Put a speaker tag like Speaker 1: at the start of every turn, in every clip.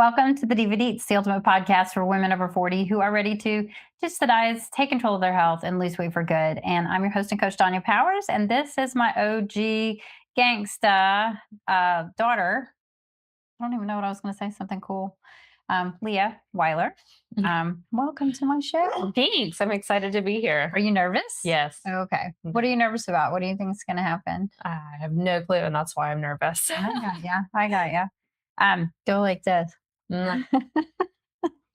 Speaker 1: Welcome to the DVD, the ultimate podcast for women over 40 who are ready to ditch the diets, take control of their health, and lose weight for good. And I'm your host and coach, Danya Powers. And this is my OG gangsta daughter. I don't even know what I was going to say, something cool. Leah Weiler. Welcome to my show.
Speaker 2: Thanks. I'm excited to be here.
Speaker 1: Are you nervous?
Speaker 2: Yes.
Speaker 1: Okay. What are you nervous about? What do you think is going to happen?
Speaker 2: I have no clue, and that's why I'm nervous.
Speaker 1: I got ya. Go like this.
Speaker 2: I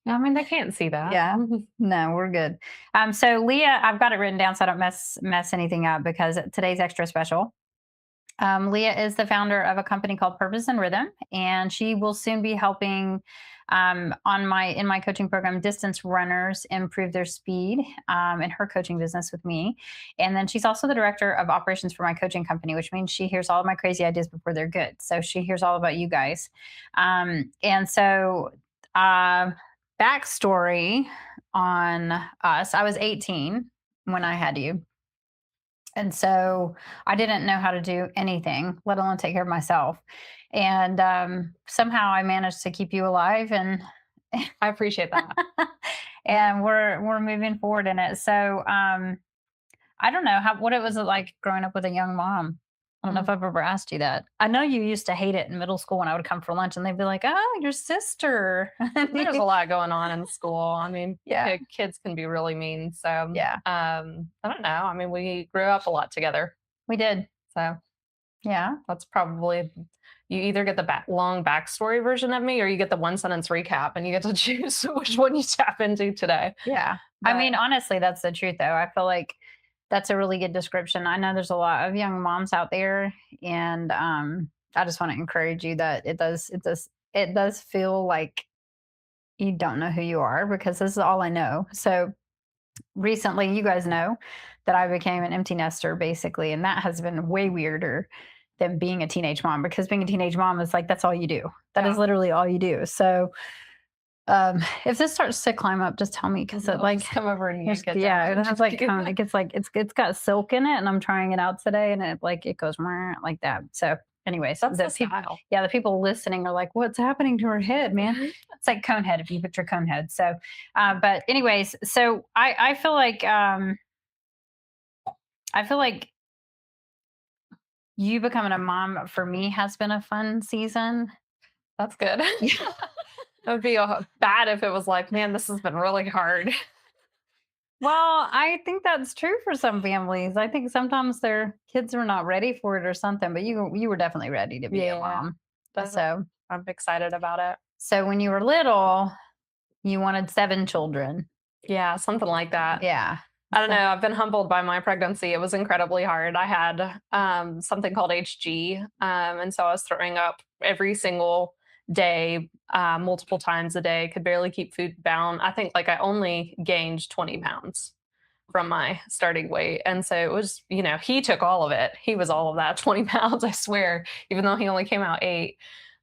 Speaker 2: mean, they can't see that.
Speaker 1: Yeah. No, we're good. So Leah, I've got it written down so I don't mess anything up because today's extra special. Leah is the founder of a company called Purpose and Rhythm, and she will soon be helping in my coaching program distance runners improve their speed in her coaching business with me. And then she's also the director of operations for my coaching company, which means she hears all of my crazy ideas before they're good. So she hears all about you guys. And so backstory on us: I was 18 when I had you. And so I didn't know how to do anything, let alone take care of myself. And somehow I managed to keep you alive, and
Speaker 2: I appreciate that.
Speaker 1: and we're moving forward in it. So I don't know what it was like growing up with a young mom. I don't know if I've ever asked you that. I know you used to hate it in middle school when I would come for lunch and they'd be like, "Oh, your sister."
Speaker 2: There's a lot going on in school. I mean,
Speaker 1: Yeah.
Speaker 2: kids can be really mean. So
Speaker 1: Yeah.
Speaker 2: I don't know. I mean, we grew up a lot together.
Speaker 1: We did.
Speaker 2: So
Speaker 1: Yeah.
Speaker 2: that's probably, you either get the long backstory version of me or you get the one sentence recap and you get to choose which one you tap into today.
Speaker 1: Yeah.
Speaker 2: But
Speaker 1: I mean, honestly, that's the truth, though. I feel like that's a really good description. I know there's a lot of young moms out there, and I just want to encourage you that it does feel like you don't know who you are, because this is all I know. So recently, you guys know that I became an empty nester, basically, and that has been way weirder than being a teenage mom, because being a teenage mom is like that's all you do. That is
Speaker 2: Yeah.
Speaker 1: literally all you do. So if this starts to climb up, just tell me, because it like
Speaker 2: just come over and
Speaker 1: it
Speaker 2: down.
Speaker 1: has like it gets like it's got silk in it, and I'm trying it out today, and it goes like that. So anyways,
Speaker 2: That's the
Speaker 1: people,
Speaker 2: style.
Speaker 1: the people listening are like, "What's happening to her head, man?" It's like cone head if you picture cone head. So, but anyways, so I feel like you becoming a mom for me has been a fun season.
Speaker 2: That's good. It would be bad if it was like, man, this has been really hard.
Speaker 1: Well, I think that's true for some families. I think sometimes their kids are not ready for it or something, but you were definitely ready to be a mom.
Speaker 2: That's-
Speaker 1: So
Speaker 2: I'm excited about it.
Speaker 1: so when you were little, you wanted 7 children.
Speaker 2: Yeah, something like that.
Speaker 1: Yeah.
Speaker 2: I don't know. I've been humbled by my pregnancy. It was incredibly hard. I had something called HG. And so I was throwing up every single day, multiple times a day, could barely keep food down. I think like I only gained 20 pounds from my starting weight. And so it was, he took all of it. He was all of that 20 pounds, I swear, even though he only came out 8.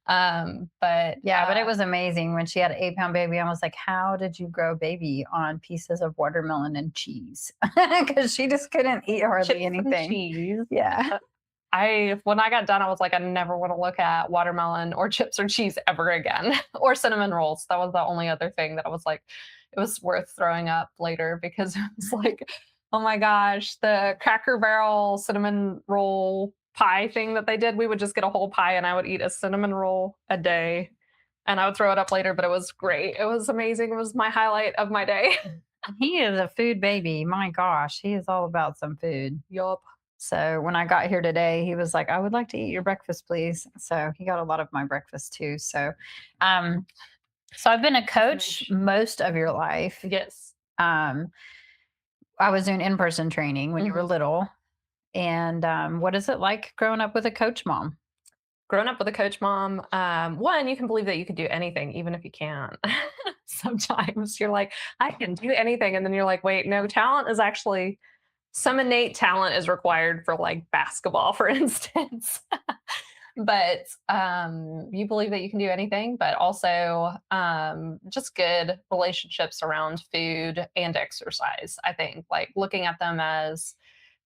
Speaker 2: But
Speaker 1: yeah, but it was amazing when she had an 8-pound baby. I was like, how did you grow baby on pieces of watermelon and cheese? Because she just couldn't eat hardly anything.
Speaker 2: Cheese.
Speaker 1: Yeah.
Speaker 2: When I got done, I was like, I never want to look at watermelon or chips or cheese ever again, or cinnamon rolls. That was the only other thing that I was like, it was worth throwing up later, because it was like, oh my gosh, the Cracker Barrel cinnamon roll pie thing that they did. We would just get a whole pie and I would eat a cinnamon roll a day, and I would throw it up later, but it was great. It was amazing. It was my highlight of my day.
Speaker 1: He is a food baby. My gosh, he is all about some food.
Speaker 2: Yup.
Speaker 1: So when I got here today, he was like, "I would like to eat your breakfast, please." So he got a lot of my breakfast too. So, so I've been a coach most of your life.
Speaker 2: Yes.
Speaker 1: I was doing in-person training when you were little. And what is it like growing up with a coach mom?
Speaker 2: Growing up with a coach mom, one, you can believe that you can do anything, even if you can't. Sometimes you're like, I can do anything. And then you're like, wait, no, talent is actually, some innate talent is required for like basketball, for instance. But you believe that you can do anything, but also just good relationships around food and exercise. I think like looking at them as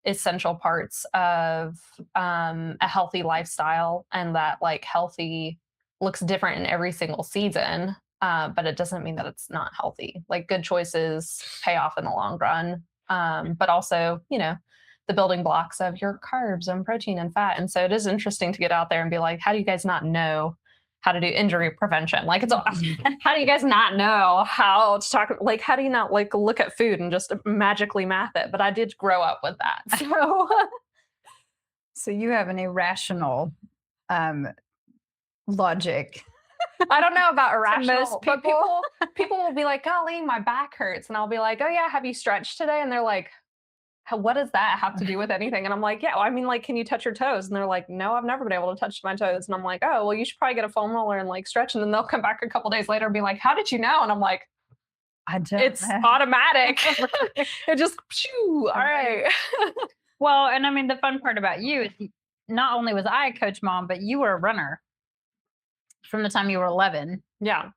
Speaker 2: essential parts of a healthy lifestyle, and that like healthy looks different in every single season, but it doesn't mean that it's not healthy. Like good choices pay off in the long run, but also, the building blocks of your carbs and protein and fat. And so it is interesting to get out there and be like, how do you guys not know how to do injury prevention? Like, how do you guys not know how to talk? Like, how do you not like look at food and just magically math it? But I did grow up with that. So,
Speaker 1: So you have an irrational logic.
Speaker 2: I don't know about irrational,
Speaker 1: most
Speaker 2: but people will be like, golly, my back hurts. And I'll be like, oh yeah, have you stretched today? And they're like, what does that have to do with anything? And I'm like, yeah, well, I mean, like, can you touch your toes? And they're like, no, I've never been able to touch my toes. And I'm like, oh, well, you should probably get a foam roller and like stretch. And then they'll come back a couple days later and be like, how did you know? And I'm like, it's automatic. It just, all right.
Speaker 1: Well, and I mean, the fun part about you is not only was I a coach mom, but you were a runner from the time you were 11.
Speaker 2: Yeah.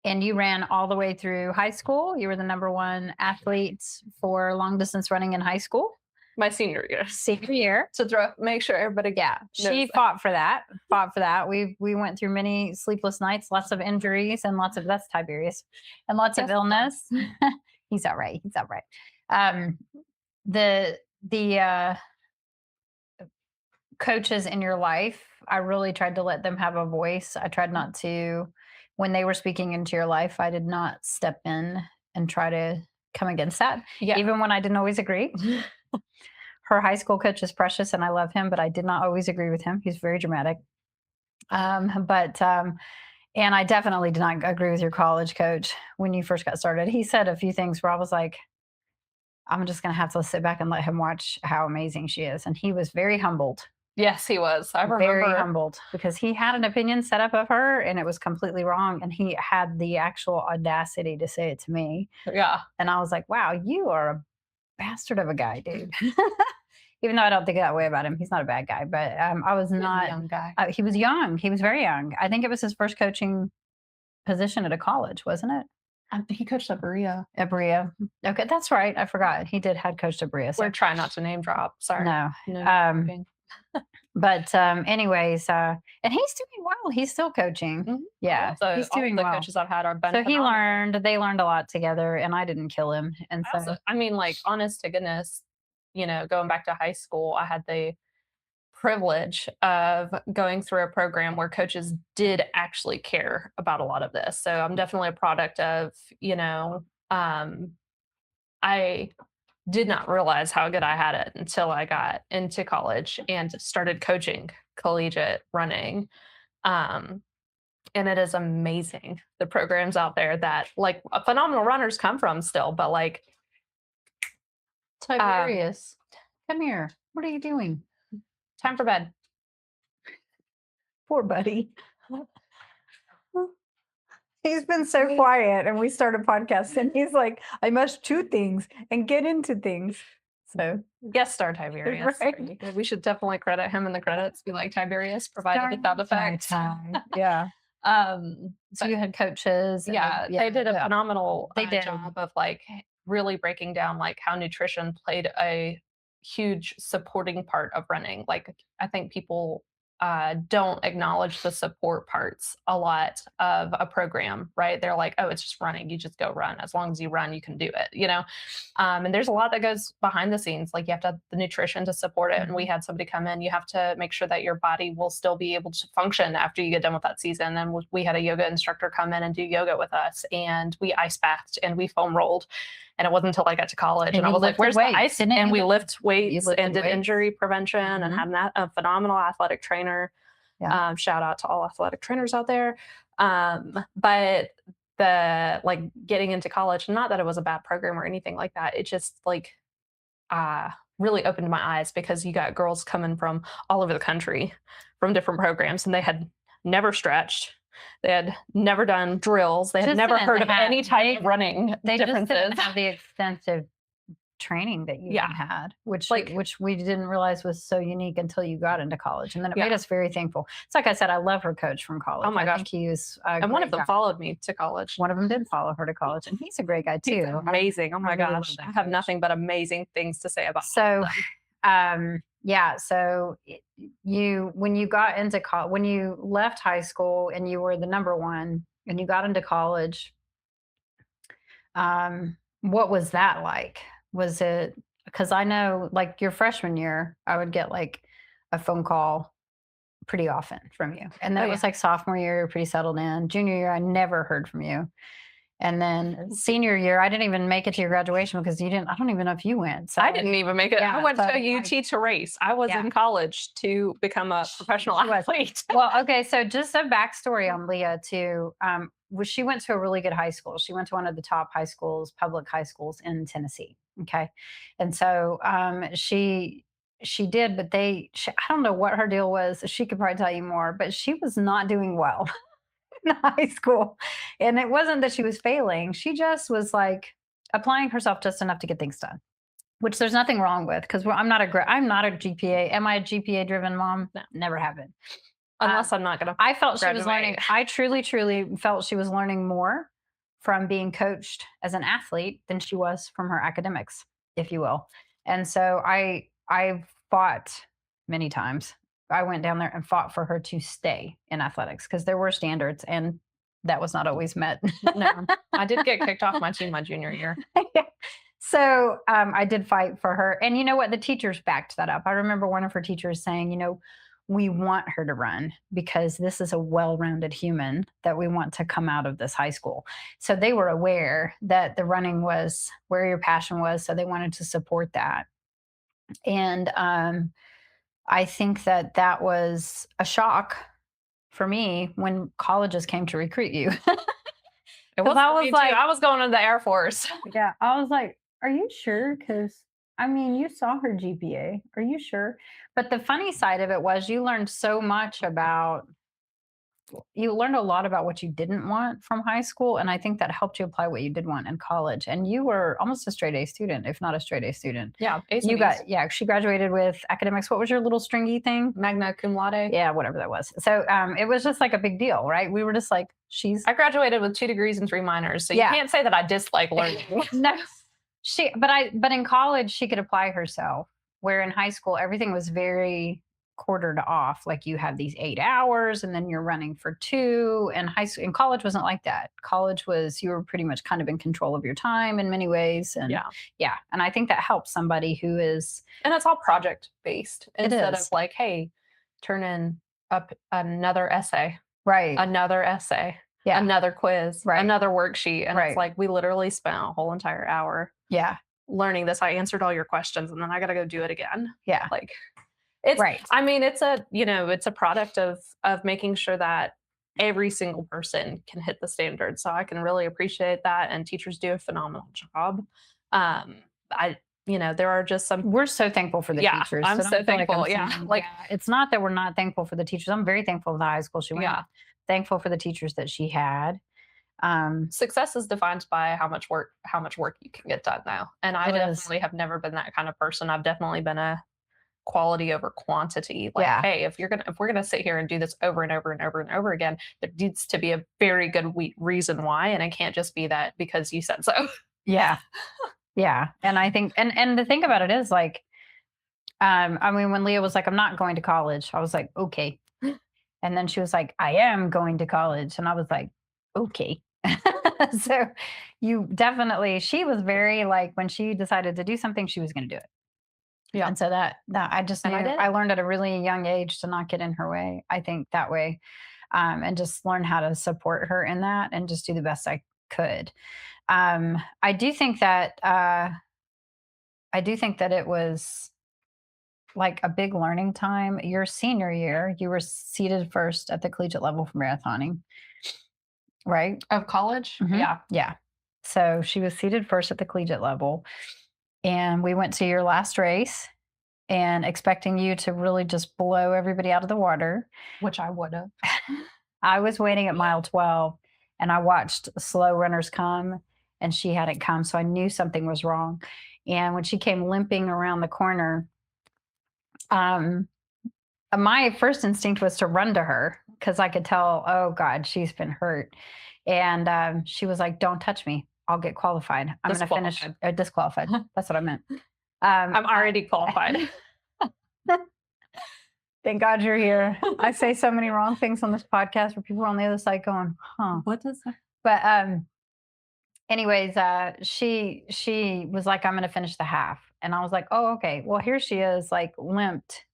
Speaker 1: And you ran all the way through high school. You were the number one athlete for long distance running in high school.
Speaker 2: My senior year.
Speaker 1: Senior year.
Speaker 2: To make sure everybody
Speaker 1: she fought for that. We went through many sleepless nights, lots of injuries, and that's Tiberius, and lots of illness. He's all right. The coaches in your life, I really tried to let them have a voice. I tried not to, when they were speaking into your life, I did not step in and try to come against that.
Speaker 2: Yeah.
Speaker 1: Even when I didn't always agree. Her high school coach is precious and I love him, but I did not always agree with him. He's very dramatic. And I definitely did not agree with your college coach when you first got started. He said a few things where I was like, I'm just going to have to sit back and let him watch how amazing she is. And he was very humbled.
Speaker 2: Yes, he was. I remember.
Speaker 1: Very humbled because he had an opinion set up of her and it was completely wrong. And he had the actual audacity to say it to me.
Speaker 2: Yeah.
Speaker 1: And I was like, wow, you are a bastard of a guy, dude. Even though I don't think that way about him. He's not a bad guy, but I was not.
Speaker 2: A young guy.
Speaker 1: He was young. He was very young. I think it was his first coaching position at a college, wasn't it?
Speaker 2: He coached at Berea.
Speaker 1: At Berea. Okay, that's right. I forgot. He did head coach at Berea.
Speaker 2: So. We're trying not to name drop. Sorry.
Speaker 1: No. But anyways, and he's doing well. He's still coaching.
Speaker 2: Mm-hmm.
Speaker 1: Yeah,
Speaker 2: he's doing well. The coaches I've had are been
Speaker 1: so phenomenal. They learned a lot together, and I didn't kill him. And
Speaker 2: I mean, like, honest to goodness, going back to high school, I had the privilege of going through a program where coaches did actually care about a lot of this. So I'm definitely a product of, I did not realize how good I had it until I got into college and started coaching collegiate running. And it is amazing, the programs out there that like phenomenal runners come from still, but like
Speaker 1: Tiberius, come here. What are you doing?
Speaker 2: Time for bed.
Speaker 1: Poor buddy. He's been so quiet and we started podcast and he's like, I must chew things and get into things. So
Speaker 2: guest star Tiberius.
Speaker 1: Right.
Speaker 2: We should definitely credit him in the credits. Be like Tiberius provided the sound effects.
Speaker 1: Yeah. So you had coaches.
Speaker 2: Yeah, they did a phenomenal
Speaker 1: job
Speaker 2: of like really breaking down like how nutrition played a huge supporting part of running. Like I think people don't acknowledge the support parts a lot of a program, right? They're like, oh, it's just running. You just go run. As long as you run, you can do it, And there's a lot that goes behind the scenes. Like you have to have the nutrition to support it. Mm-hmm. And we had somebody come in, you have to make sure that your body will still be able to function after you get done with that season. And we had a yoga instructor come in and do yoga with us, and we ice bathed and we foam rolled. And it wasn't until I got to college and I was like, where's the ice? And we lift weights and did injury prevention and had a phenomenal athletic trainer. Yeah. Shout out to all athletic trainers out there. But the like getting into college, not that it was a bad program or anything like that. It just like really opened my eyes because you got girls coming from all over the country from different programs and they had never stretched. They had never done drills. They had never heard of any type of running differences.
Speaker 1: Just didn't have the extensive training that you had, which we didn't realize was so unique until you got into college. And then it made us very thankful. It's like I said, I love her coach from college.
Speaker 2: Oh my gosh.
Speaker 1: I think he was
Speaker 2: and one of them followed me to college.
Speaker 1: One of them did follow her to college. And he's a great guy too.
Speaker 2: He's amazing. Oh my gosh. I have nothing but amazing things to say about
Speaker 1: Yeah. So when you got into college, when you left high school and you were the number one and you got into college, what was that like? Was it, because I know like your freshman year, I would get like a phone call pretty often from you. And then
Speaker 2: Oh
Speaker 1: it
Speaker 2: yeah.
Speaker 1: was like sophomore year, you're pretty settled in. Junior year, I never heard from you. And then senior year, I didn't even make it to your graduation because you didn't, I don't even know if you went. So
Speaker 2: I didn't even make it. I
Speaker 1: yeah,
Speaker 2: went
Speaker 1: so,
Speaker 2: to
Speaker 1: like,
Speaker 2: UT to race. I was
Speaker 1: yeah.
Speaker 2: in college to become a professional
Speaker 1: She was.
Speaker 2: athlete.
Speaker 1: Well, okay, so just a backstory on Leah too. She went to a really good high school. She went to one of the top high schools, public high schools in Tennessee. Okay, and so she did, but I don't know what her deal was. She could probably tell you more, but she was not doing well in high school, and it wasn't that she was failing. She just was like applying herself just enough to get things done, which there's nothing wrong with because I'm not a GPA. Am I a GPA driven mom?
Speaker 2: No.
Speaker 1: Never have been.
Speaker 2: Unless I'm not gonna
Speaker 1: I felt she was
Speaker 2: graduate.
Speaker 1: learning. I truly, truly felt she was learning more from being coached as an athlete than she was from her academics, if you will. And so I fought many times. I went down there and fought for her to stay in athletics because there were standards and that was not always met.
Speaker 2: No, I did get kicked off my team my junior year.
Speaker 1: So I did fight for her. And you know what? The teachers backed that up. I remember one of her teachers saying, we want her to run because this is a well rounded human that we want to come out of this high school. So they were aware that the running was where your passion was. So they wanted to support that. And I think that was a shock for me when colleges came to recruit you.
Speaker 2: It was
Speaker 1: I
Speaker 2: for
Speaker 1: was
Speaker 2: me, too.
Speaker 1: like-
Speaker 2: I was going to the Air Force.
Speaker 1: Yeah, I was like, "Are you sure?" Because I mean, you saw her GPA. Are you sure? But the funny side of it was you learned so much about you learned a lot about what you didn't want from high school, and I think that helped you apply what you did want in college. And you were almost a straight A student, if not a straight A student.
Speaker 2: Yeah, A's
Speaker 1: You
Speaker 2: and B's.
Speaker 1: got she graduated with academics. What was your little stringy thing?
Speaker 2: Magna cum laude.
Speaker 1: Yeah, whatever that was. So it was just like a big deal, right? We were just like,
Speaker 2: I graduated with 2 degrees and 3 minors, so
Speaker 1: Yeah.
Speaker 2: you can't say that I dislike learning.
Speaker 1: No, but in college she could apply herself. Where in high school everything was very quartered off. Like you have these 8 hours, and then you're running for 2. And in college wasn't like that. College was you were pretty much kind of in control of your time in many ways. And yeah, and I think that helps somebody who is.
Speaker 2: And it's all project based instead
Speaker 1: is.
Speaker 2: of like, hey, turn in up another essay,
Speaker 1: Right.
Speaker 2: another essay,
Speaker 1: Yeah.
Speaker 2: another quiz,
Speaker 1: Right.
Speaker 2: another worksheet, and
Speaker 1: Right.
Speaker 2: it's like we literally spent a whole entire hour
Speaker 1: Yeah.
Speaker 2: learning this. I answered all your questions, and then I got to go do it again.
Speaker 1: Yeah.
Speaker 2: Like it's
Speaker 1: Right.
Speaker 2: I mean, it's a product of making sure that every single person can hit the standard. So I can really appreciate that, and teachers do a phenomenal job. There are just some.
Speaker 1: We're so thankful for the teachers.
Speaker 2: I'm
Speaker 1: don't
Speaker 2: so
Speaker 1: feel like I'm
Speaker 2: thankful. Yeah,
Speaker 1: saying-
Speaker 2: like
Speaker 1: it's not that we're not thankful for the teachers. I'm very thankful for the high school she went.
Speaker 2: Yeah.
Speaker 1: Thankful for the teachers that she had.
Speaker 2: Success is defined by how much work you can get done now. And I
Speaker 1: It is.
Speaker 2: definitely have never been that kind of person. I've definitely been a quality over quantity. Like,
Speaker 1: Yeah.
Speaker 2: hey, if we're gonna sit here and do this over and over and over and over again, there needs to be a very good reason why, and it can't just be that because you said so.
Speaker 1: Yeah. Yeah. And I think and the thing about it is like I mean when Leah was like, I'm not going to college, I was like, okay. And then she was like, I am going to college. And I was like, okay. So she was very like when she decided to do something, she was gonna do it.
Speaker 2: Yeah.
Speaker 1: And so that I just knew
Speaker 2: And I did.
Speaker 1: I learned at a really young age to not get in her way. I think that way. And just learn how to support her in that and just do the best I could. I do think that it was like a big learning time. Your senior year, you were seated first at the collegiate level for marathoning, right?
Speaker 2: Of college?
Speaker 1: Mhm.
Speaker 2: Yeah.
Speaker 1: Yeah. So she was seated first at the collegiate level. And we went to your last race and expecting you to really just blow everybody out of the water.
Speaker 2: Which I would have.
Speaker 1: I was waiting at mile 12 and I watched slow runners come and she hadn't come. So I knew something was wrong. And when she came limping around the corner, my first instinct was to run to her because I could tell, oh God, she's been hurt. And she was like, don't touch me. I'll get qualified. I'm going to finish disqualified. That's what I meant.
Speaker 2: I'm already qualified.
Speaker 1: Thank God you're here. I say so many wrong things on this podcast where people are on the other side going, huh?
Speaker 2: What does that?
Speaker 1: But anyways, she was like, I'm gonna finish the half. And I was like, oh, okay. Well, here she is, like limped,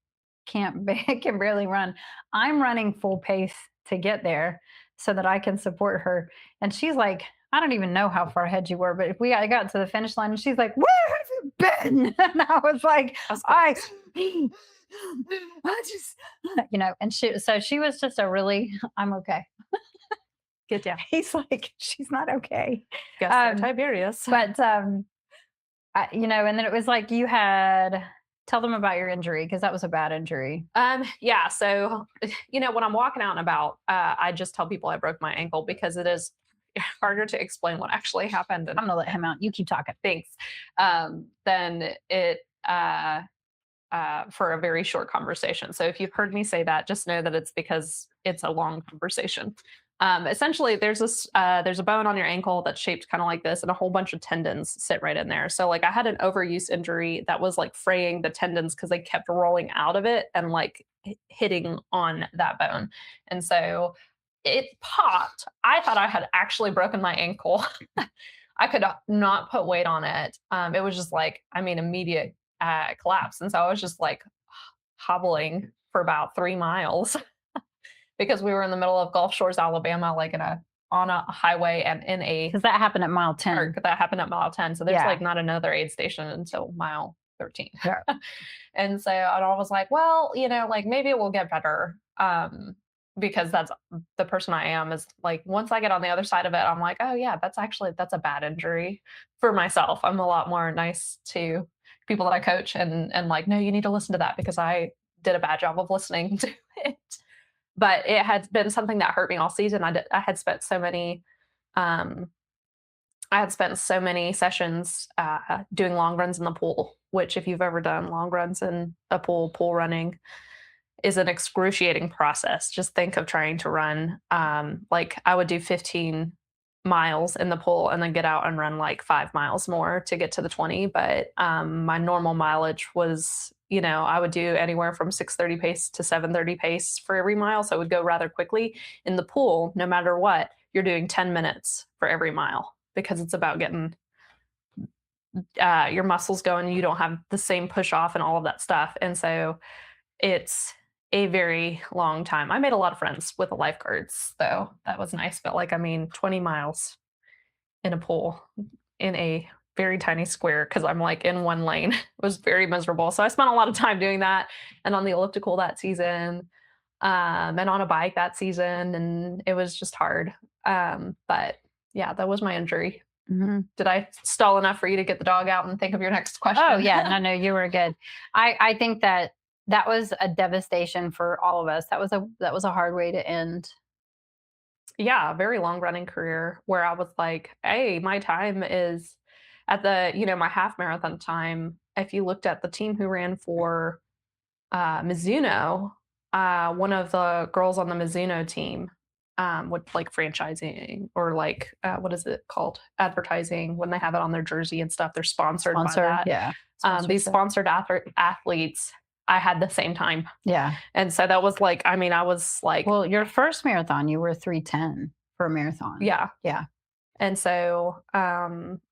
Speaker 1: can barely run. I'm running full pace to get there so that I can support her. And she's like, I don't even know how far ahead you were, but if I got to the finish line and she's like, where have you been? And I was like, I just, and she was just a really, I'm okay.
Speaker 2: Get down.
Speaker 1: He's like, she's not okay.
Speaker 2: Guess so, Tiberius.
Speaker 1: But, and then it was like, tell them about your injury, because that was a bad injury.
Speaker 2: Yeah. So, when I'm walking out and about, I just tell people I broke my ankle because it is harder to explain what actually happened. And
Speaker 1: I'm going to let him out. You keep talking.
Speaker 2: thanks. Then it, for a very short conversation. So if you've heard me say that, just know that it's because it's a long conversation. Essentially, there's a bone on your ankle that's shaped kind of like this, and a whole bunch of tendons sit right in there. So like I had an overuse injury that was like fraying the tendons because they kept rolling out of it and like hitting on that bone, and so it popped. I thought I had actually broken my ankle. I could not put weight on it. It was just like, immediate collapse. And so I was just like hobbling for about 3 miles because we were in the middle of Gulf Shores, Alabama, like on a highway and in a
Speaker 1: Because that happened at mile 10.
Speaker 2: park. That happened at mile 10. So there's
Speaker 1: Yeah.
Speaker 2: like not another aid station until mile 13.
Speaker 1: Yeah.
Speaker 2: And so I was like, well, like maybe it will get better. Because that's the person I am, is like, once I get on the other side of it, I'm like, oh yeah, that's a bad injury for myself. I'm a lot more nice to people that I coach and like, no, you need to listen to that because I did a bad job of listening to it. But it had been something that hurt me all season. I had spent so many sessions doing long runs in the pool, which if you've ever done long runs in a pool running is an excruciating process. Just think of trying to run, like I would do 15 miles in the pool and then get out and run like 5 miles more to get to the 20. But my normal mileage was, I would do anywhere from 6:30 pace to 7:30 pace for every mile. So it would go rather quickly. In the pool, no matter what, you're doing 10 minutes for every mile because it's about getting your muscles going. You don't have the same push off and all of that stuff. And so it's a very long time. I made a lot of friends with the lifeguards, though. That was nice. But 20 miles in a pool in a very tiny square because I'm like in one lane. It was very miserable. So I spent a lot of time doing that and on the elliptical that season, and on a bike that season. And it was just hard. But yeah, that was my injury.
Speaker 1: Mm-hmm.
Speaker 2: Did I stall enough for you to get the dog out and think of your next question?
Speaker 1: Oh yeah, no, you were good. I think that was a devastation for all of us. That was a hard way to end.
Speaker 2: Yeah, a very long running career where I was like, hey, my time is at the, my half marathon time. If you looked at the team who ran for Mizuno, one of the girls on the Mizuno team with like franchising or like what is it called? Advertising, when they have it on their jersey and stuff, they're sponsored by that.
Speaker 1: Yeah.
Speaker 2: These sponsored athletes, I had the same time.
Speaker 1: Yeah.
Speaker 2: And so that was like, I was like,
Speaker 1: well, your first marathon, you were 3:10 for a marathon.
Speaker 2: Yeah.
Speaker 1: Yeah.
Speaker 2: And so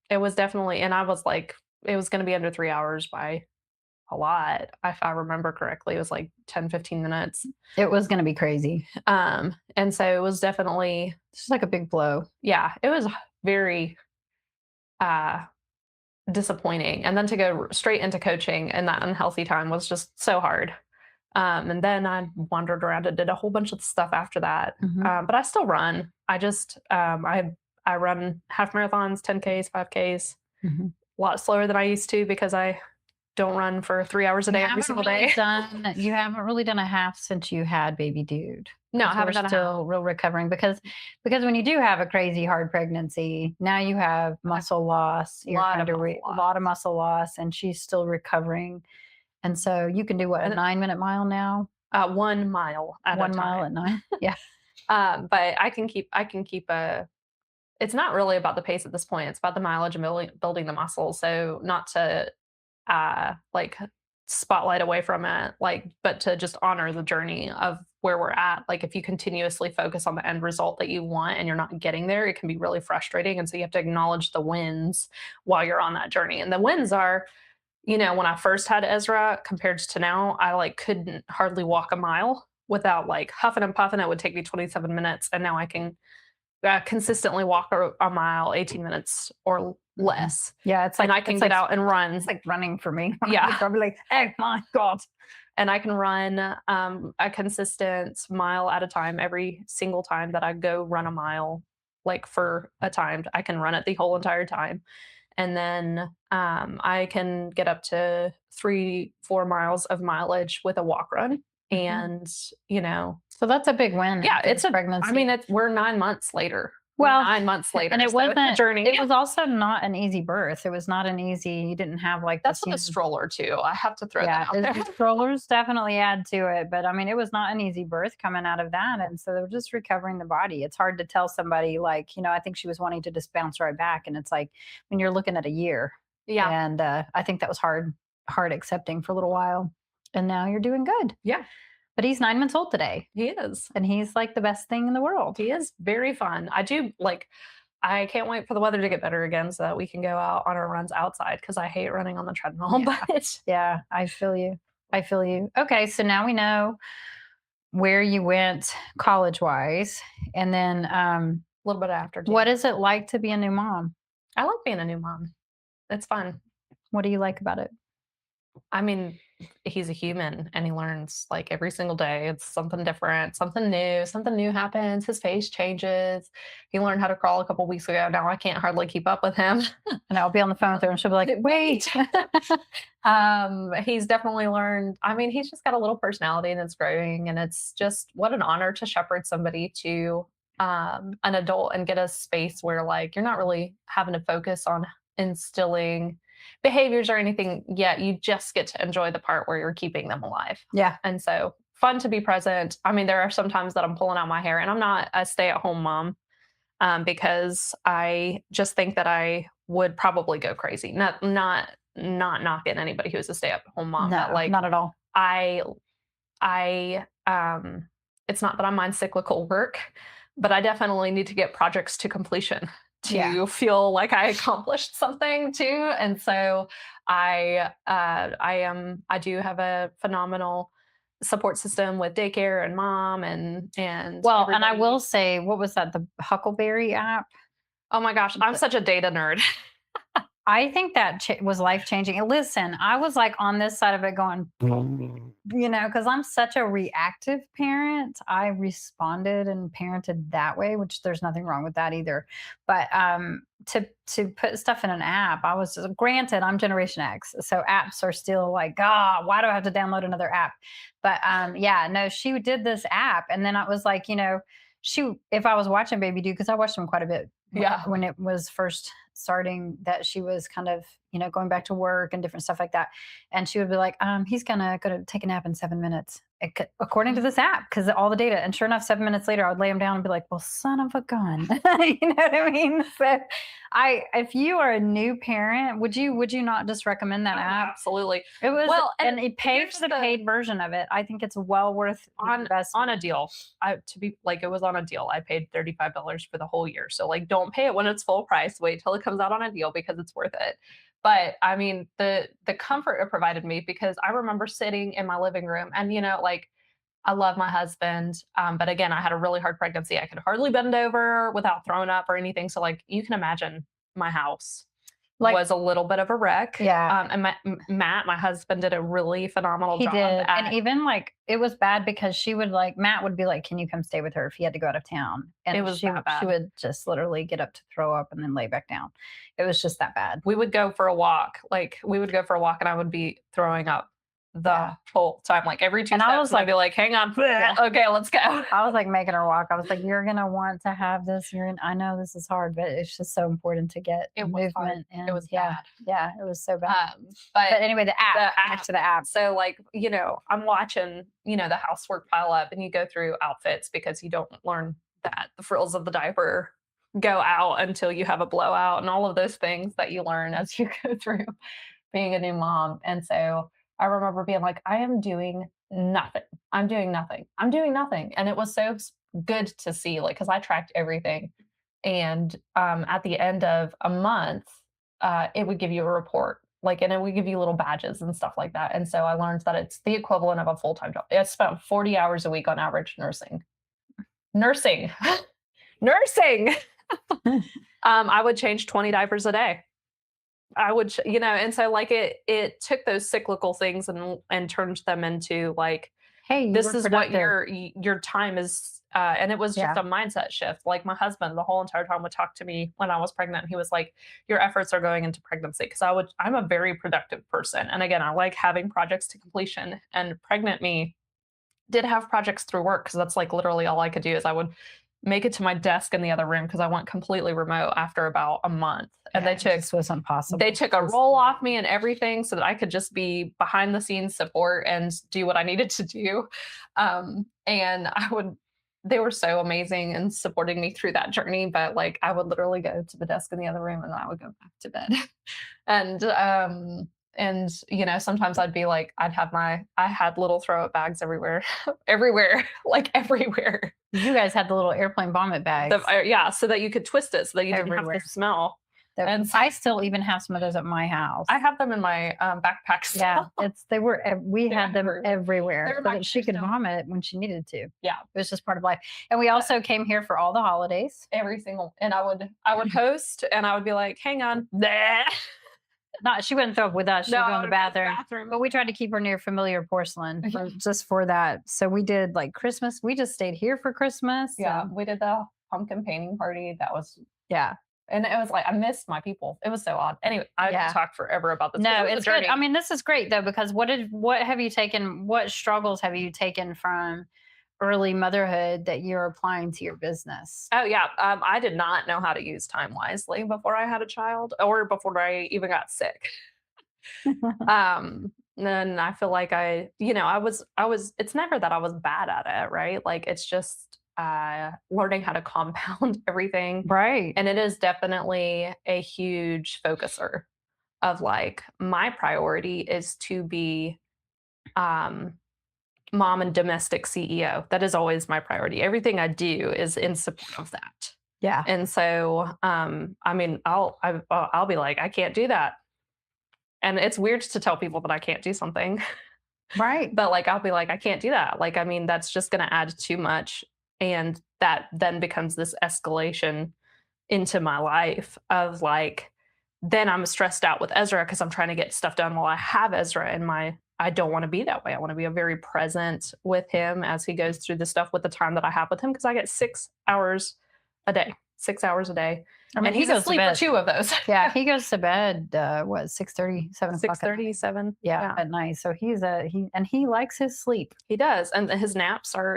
Speaker 2: it was definitely, and I was like, it was going to be under 3 hours by a lot. If I remember correctly, it was like 10, 15 minutes.
Speaker 1: It was going to be crazy.
Speaker 2: And so it was definitely
Speaker 1: just like a big blow.
Speaker 2: Yeah. It was very disappointing. And then to go straight into coaching in that unhealthy time was just so hard. And then I wandered around and did a whole bunch of stuff after that.
Speaker 1: Mm-hmm.
Speaker 2: But I still run. I just, I run half marathons, 10Ks, 5Ks,
Speaker 1: mm-hmm.
Speaker 2: a lot slower than I used to because I don't run for 3 hours a day every single day.
Speaker 1: You haven't really done a half since you had baby dude.
Speaker 2: No, I haven't done
Speaker 1: still real recovering because when you do have a crazy hard pregnancy, now you have muscle loss. You're a lot of muscle loss, and she's still recovering. And so you can do what, a 9-minute mile now?
Speaker 2: 1 mile at
Speaker 1: 1 mile at 9. Yeah.
Speaker 2: But I can keep it's not really about the pace at this point. It's about the mileage and building the muscle. So not to spotlight away from it, like, but to just honor the journey of where we're at. Like, if you continuously focus on the end result that you want and you're not getting there, it can be really frustrating. And so you have to acknowledge the wins while you're on that journey. And the wins are, when I first had Ezra compared to now, I like couldn't hardly walk a mile without like huffing and puffing. It would take me 27 minutes. And now I can consistently walk a mile, 18 minutes or less.
Speaker 1: Yeah, it's like
Speaker 2: And I can get out and run.
Speaker 1: It's like running for me.
Speaker 2: Yeah.
Speaker 1: I'm like, oh my God.
Speaker 2: And I can run a consistent mile at a time every single time that I go run a mile, like for a time. I can run it the whole entire time. And then I can get up to 3-4 miles of mileage with a walk run. And,
Speaker 1: So that's a big win.
Speaker 2: yeah, it's a
Speaker 1: pregnancy.
Speaker 2: I mean, we're 9 months later.
Speaker 1: Well,
Speaker 2: 9 months later.
Speaker 1: and it
Speaker 2: so it's
Speaker 1: wasn't
Speaker 2: a journey.
Speaker 1: It was also not an easy birth. It was not an easy. You didn't have like
Speaker 2: That's
Speaker 1: this
Speaker 2: with a stroller too. I have to throw
Speaker 1: yeah,
Speaker 2: that out there.
Speaker 1: the strollers definitely add to it, but I mean, it was not an easy birth coming out of that, and so they were just recovering the body. It's hard to tell somebody like, I think she was wanting to just bounce right back, and it's like when you're looking at a year,
Speaker 2: Yeah.
Speaker 1: and I think that was hard accepting for a little while, and now you're doing good.
Speaker 2: Yeah.
Speaker 1: But he's 9 months old today,
Speaker 2: He is.
Speaker 1: and he's like the best thing in the world.
Speaker 2: He is very fun. I can't wait for the weather to get better again so that we can go out on our runs outside because I hate running on the treadmill.
Speaker 1: Yeah.
Speaker 2: But
Speaker 1: Yeah, I feel you. I feel you. Okay, so now we know where you went college wise, and then
Speaker 2: a little bit after.
Speaker 1: what is it like to be a new mom?
Speaker 2: I like being a new mom. It's fun.
Speaker 1: What do you like about it?
Speaker 2: I mean, he's a human and he learns like every single day. It's something different, something new happens. His face changes. He learned how to crawl a couple weeks ago. Now I can't hardly keep up with him.
Speaker 1: And I'll be on the phone with her, and she'll be like, "Wait."
Speaker 2: He's definitely learned. I mean, he's just got a little personality and it's growing. And it's just what an honor to shepherd somebody to an adult and get a space where like you're not really having to focus on instilling behaviors or anything yet. You just get to enjoy the part where you're keeping them alive.
Speaker 1: Yeah.
Speaker 2: And so fun to be present. I mean, there are some times that I'm pulling out my hair and I'm not a stay-at-home mom because I just think that I would probably go crazy. Not knocking anybody who's a stay-at-home mom.
Speaker 1: No,
Speaker 2: but like
Speaker 1: not at all.
Speaker 2: I it's not that I mind cyclical work, but I definitely need to get projects to completion to feel like I accomplished something too. And so I do have a phenomenal support system with daycare and mom and
Speaker 1: Well, and I
Speaker 2: everybody.
Speaker 1: will say, what was that? The Huckleberry app?
Speaker 2: Oh my gosh, I'm such a data nerd.
Speaker 1: I think that was life changing. And listen, I was like on this side of it going, because I'm such a reactive parent. I responded and parented that way, which there's nothing wrong with that either. But to put stuff in an app, I was granted I'm Generation X, so apps are still like, why do I have to download another app? But no, she did this app, and then I was like, if I was watching Baby Do, because I watched him quite a bit when it was first starting, that she was kind of going back to work and different stuff like that, and she would be like, he's gonna take a nap in 7 minutes according to this app, because all the data. And sure enough, 7 minutes later I would lay him down and be like, well, son of a gun. You know what I mean? So if you are a new parent, would you not just recommend that app?
Speaker 2: Absolutely.
Speaker 1: It was and it paid
Speaker 2: here's
Speaker 1: for the paid version of it. I think it's well worth the investment.
Speaker 2: on a deal. It was on a deal. I paid $35 for the whole year. So like, don't pay it when it's full price. Wait till it comes out on a deal because it's worth it. But I mean, the comfort it provided me, because I remember sitting in my living room and like, I love my husband, but again, I had a really hard pregnancy. I could hardly bend over without throwing up or anything. So like, you can imagine my house was a little bit of a wreck.
Speaker 1: Yeah.
Speaker 2: And Matt, my husband, did a really phenomenal job.
Speaker 1: He did. And even like, it was bad because Matt would be like, can you come stay with her if he had to go out of town? And
Speaker 2: it was that bad.
Speaker 1: She would just literally get up to throw up and then lay back down. It was just that bad.
Speaker 2: We would go for a walk. And I would be throwing up the whole time, like every 2 steps.
Speaker 1: I was like,
Speaker 2: I'd be like, hang on. Okay, let's go.
Speaker 1: I was like making her walk. I was like, you're going to want to have this. I know this is hard, but it's just so important to get movement. And
Speaker 2: it was bad.
Speaker 1: Yeah, it was so bad.
Speaker 2: But
Speaker 1: anyway, the app. Next to the app.
Speaker 2: So like, I'm watching, the housework pile up, and you go through outfits because you don't learn that the frills of the diaper go out until you have a blowout and all of those things that you learn as you go through being a new mom. And so I remember being like, I am doing nothing. I'm doing nothing. I'm doing nothing. And it was so good to see, like, because I tracked everything. And at the end of a month, it would give you a report, like, and it would give you little badges and stuff like that. And so I learned that it's the equivalent of a full time job. I spent 40 hours a week on average nursing, nursing. I would change 20 diapers a day. I would, and so like it took those cyclical things and turned them into like,
Speaker 1: Hey, you
Speaker 2: this
Speaker 1: were
Speaker 2: is what
Speaker 1: productive.
Speaker 2: your time is. And it was just
Speaker 1: Yeah.
Speaker 2: a mindset shift. Like my husband, the whole entire time would talk to me when I was pregnant. He was like, "Your efforts are going into pregnancy." Because I'm a very productive person, and again, I like having projects to completion. And pregnant me did have projects through work because that's like literally all I could do is I would make it to my desk in the other room because I went completely remote after about a month. And
Speaker 1: Yeah, it just wasn't possible.
Speaker 2: they took a roll off me and everything so that I could just be behind the scenes support and do what I needed to do. And they were so amazing and supporting me through that journey. But like, I would literally go to the desk in the other room and I would go back to bed. and, sometimes I'd be like, I had little throw up bags everywhere, everywhere, like everywhere.
Speaker 1: You guys had the little airplane vomit bags
Speaker 2: Yeah, so that you could twist it so that you didn't have
Speaker 1: everywhere.
Speaker 2: to smell. And
Speaker 1: I still even have some of those at my house.
Speaker 2: I have them in my backpack still.
Speaker 1: Yeah, we had them
Speaker 2: They
Speaker 1: everywhere
Speaker 2: were
Speaker 1: so
Speaker 2: back
Speaker 1: that she
Speaker 2: there
Speaker 1: could
Speaker 2: still.
Speaker 1: vomit when she needed to.
Speaker 2: Yeah,
Speaker 1: It was just part of life. And we also came here for all the holidays.
Speaker 2: every single, and I would host and I would be like, hang on. Bleh.
Speaker 1: Not She wouldn't throw up with us. She'd
Speaker 2: No,
Speaker 1: go
Speaker 2: I
Speaker 1: in the
Speaker 2: would go to the
Speaker 1: bathroom. But we tried to keep her near familiar porcelain
Speaker 2: Yeah.
Speaker 1: just for that. So we did like Christmas. We just stayed here for Christmas.
Speaker 2: Yeah, we did the pumpkin painting party. That was,
Speaker 1: Yeah.
Speaker 2: and it was like, I missed my people. It was so odd. Anyway, I
Speaker 1: Yeah.
Speaker 2: could talk forever about this. 'cause
Speaker 1: No,
Speaker 2: it was a
Speaker 1: it's good.
Speaker 2: journey.
Speaker 1: I mean, this is great though, because what struggles have you taken from early motherhood that you're applying to your business?
Speaker 2: Oh yeah, I did not know how to use time wisely before I had a child or before I even got sick. Then I feel like I was it's never that I was bad at it, right? Like it's just learning how to compound everything.
Speaker 1: Right.
Speaker 2: And it is definitely a huge focuser of like my priority is to be um mom and domestic CEO. That is always my priority. Everything I do is in support of that.
Speaker 1: Yeah.
Speaker 2: And so I mean I'll be like I can't do that. And it's weird to tell people that I can't do something.
Speaker 1: Right.
Speaker 2: But like I'll be like I can't do that. Like I mean that's just going to add too much and that then becomes this escalation into my life of like then I'm stressed out with Ezra because I'm trying to get stuff done while I have Ezra in my I don't want to be that way. I want to be a very present with him as he goes through the stuff with the time that I have with him because I get 6 hours a day. 6 hours a day.
Speaker 1: I mean,
Speaker 2: And he's
Speaker 1: goes to
Speaker 2: asleep for
Speaker 1: bed.
Speaker 2: 2 of those.
Speaker 1: Yeah, he goes to bed. What, 6:30, 7 o'clock?
Speaker 2: 6:37.
Speaker 1: Yeah, at night. So he likes his sleep.
Speaker 2: He does. And his naps are,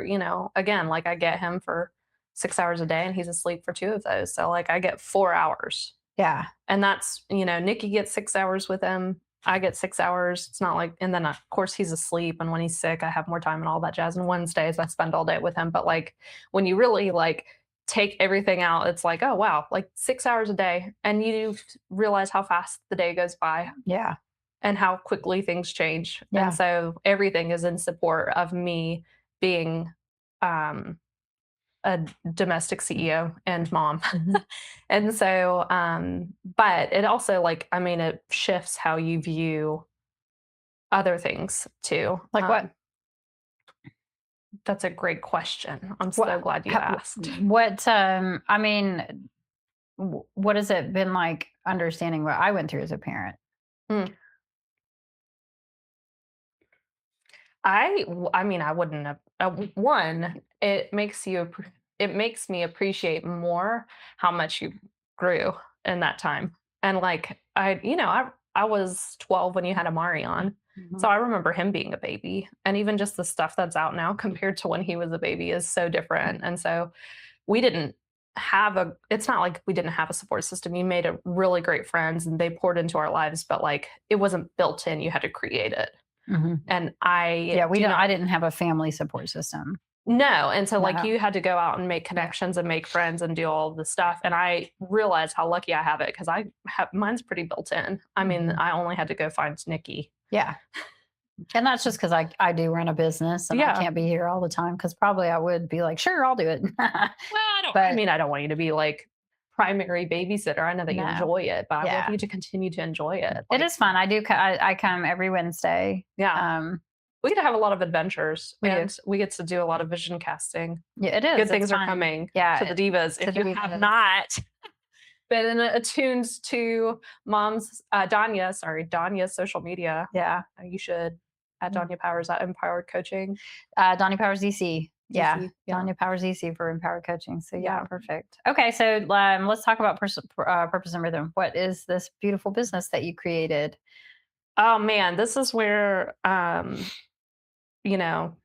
Speaker 2: again, like I get him for 6 hours a day and he's asleep for 2 of those. So like I get 4 hours.
Speaker 1: Yeah,
Speaker 2: And that's, Nikki gets 6 hours with him. I get 6 hours. It's not like, and then of course he's asleep. And when he's sick, I have more time and all that jazz. And Wednesdays I spend all day with him. But like when you really like take everything out, it's like, oh wow, like 6 hours a day. And you realize how fast the day goes by
Speaker 1: yeah,
Speaker 2: and how quickly things change.
Speaker 1: Yeah.
Speaker 2: And so everything is in support of me being a domestic CEO and mom.
Speaker 1: Mhm.
Speaker 2: And so, but it also like, I mean, it shifts how you view other things too.
Speaker 1: Like what?
Speaker 2: That's a great question. I'm so glad you asked.
Speaker 1: What? I mean, what has it been like understanding what I went through as a parent?
Speaker 2: I mean, I wouldn't have. One, it makes me appreciate more how much you grew in that time. And like I was 12 when you had Amari on, so I remember him being a baby, and even just the stuff that's out now compared to when he was a baby is so different. And so we didn't it's not like we didn't have a support system. You made a really great friends and they poured into our lives, but like it wasn't built in. You had to create it.
Speaker 1: Mhm.
Speaker 2: And
Speaker 1: Yeah, I didn't have a family support system.
Speaker 2: no. And so like
Speaker 1: No.
Speaker 2: you had to go out and make connections and make friends and do all the stuff. And I realized how lucky I have it because mine's pretty built in. I mean,
Speaker 1: Mhm.
Speaker 2: I only had to go find Nikki.
Speaker 1: Yeah, And that's just because I do run a business and I
Speaker 2: Yeah.
Speaker 1: can't be here all the time because probably I would be like, sure, I'll do it.
Speaker 2: Well, I
Speaker 1: But
Speaker 2: mean, I don't want you to be like primary babysitter. I know that you
Speaker 1: no,
Speaker 2: enjoy it, but I want
Speaker 1: yeah,
Speaker 2: you to continue to enjoy it.
Speaker 1: it
Speaker 2: Like,
Speaker 1: is fun. I do. I come every Wednesday.
Speaker 2: yeah,
Speaker 1: Um,
Speaker 2: we get to have a lot of adventures
Speaker 1: we do.
Speaker 2: and we get to do a lot of vision casting.
Speaker 1: Yeah, it is.
Speaker 2: Good
Speaker 1: It's
Speaker 2: things are
Speaker 1: fun.
Speaker 2: coming to
Speaker 1: Yeah,
Speaker 2: the divas.
Speaker 1: to
Speaker 2: If
Speaker 1: the
Speaker 2: you have
Speaker 1: divas.
Speaker 2: not been attuned to mom's Danya's social media,
Speaker 1: Yeah.
Speaker 2: you should at
Speaker 1: Mm.
Speaker 2: Danya Powers at Empowered Coaching
Speaker 1: Danya Powers DC. Yeah.
Speaker 2: DC. Yeah.
Speaker 1: Danya Powers DC for Empowered Coaching. So, yeah,
Speaker 2: Yeah.
Speaker 1: perfect. Okay. So, let's talk about Purpose and Rhythm. What is this beautiful business that you created?
Speaker 2: Oh man, this is where you know,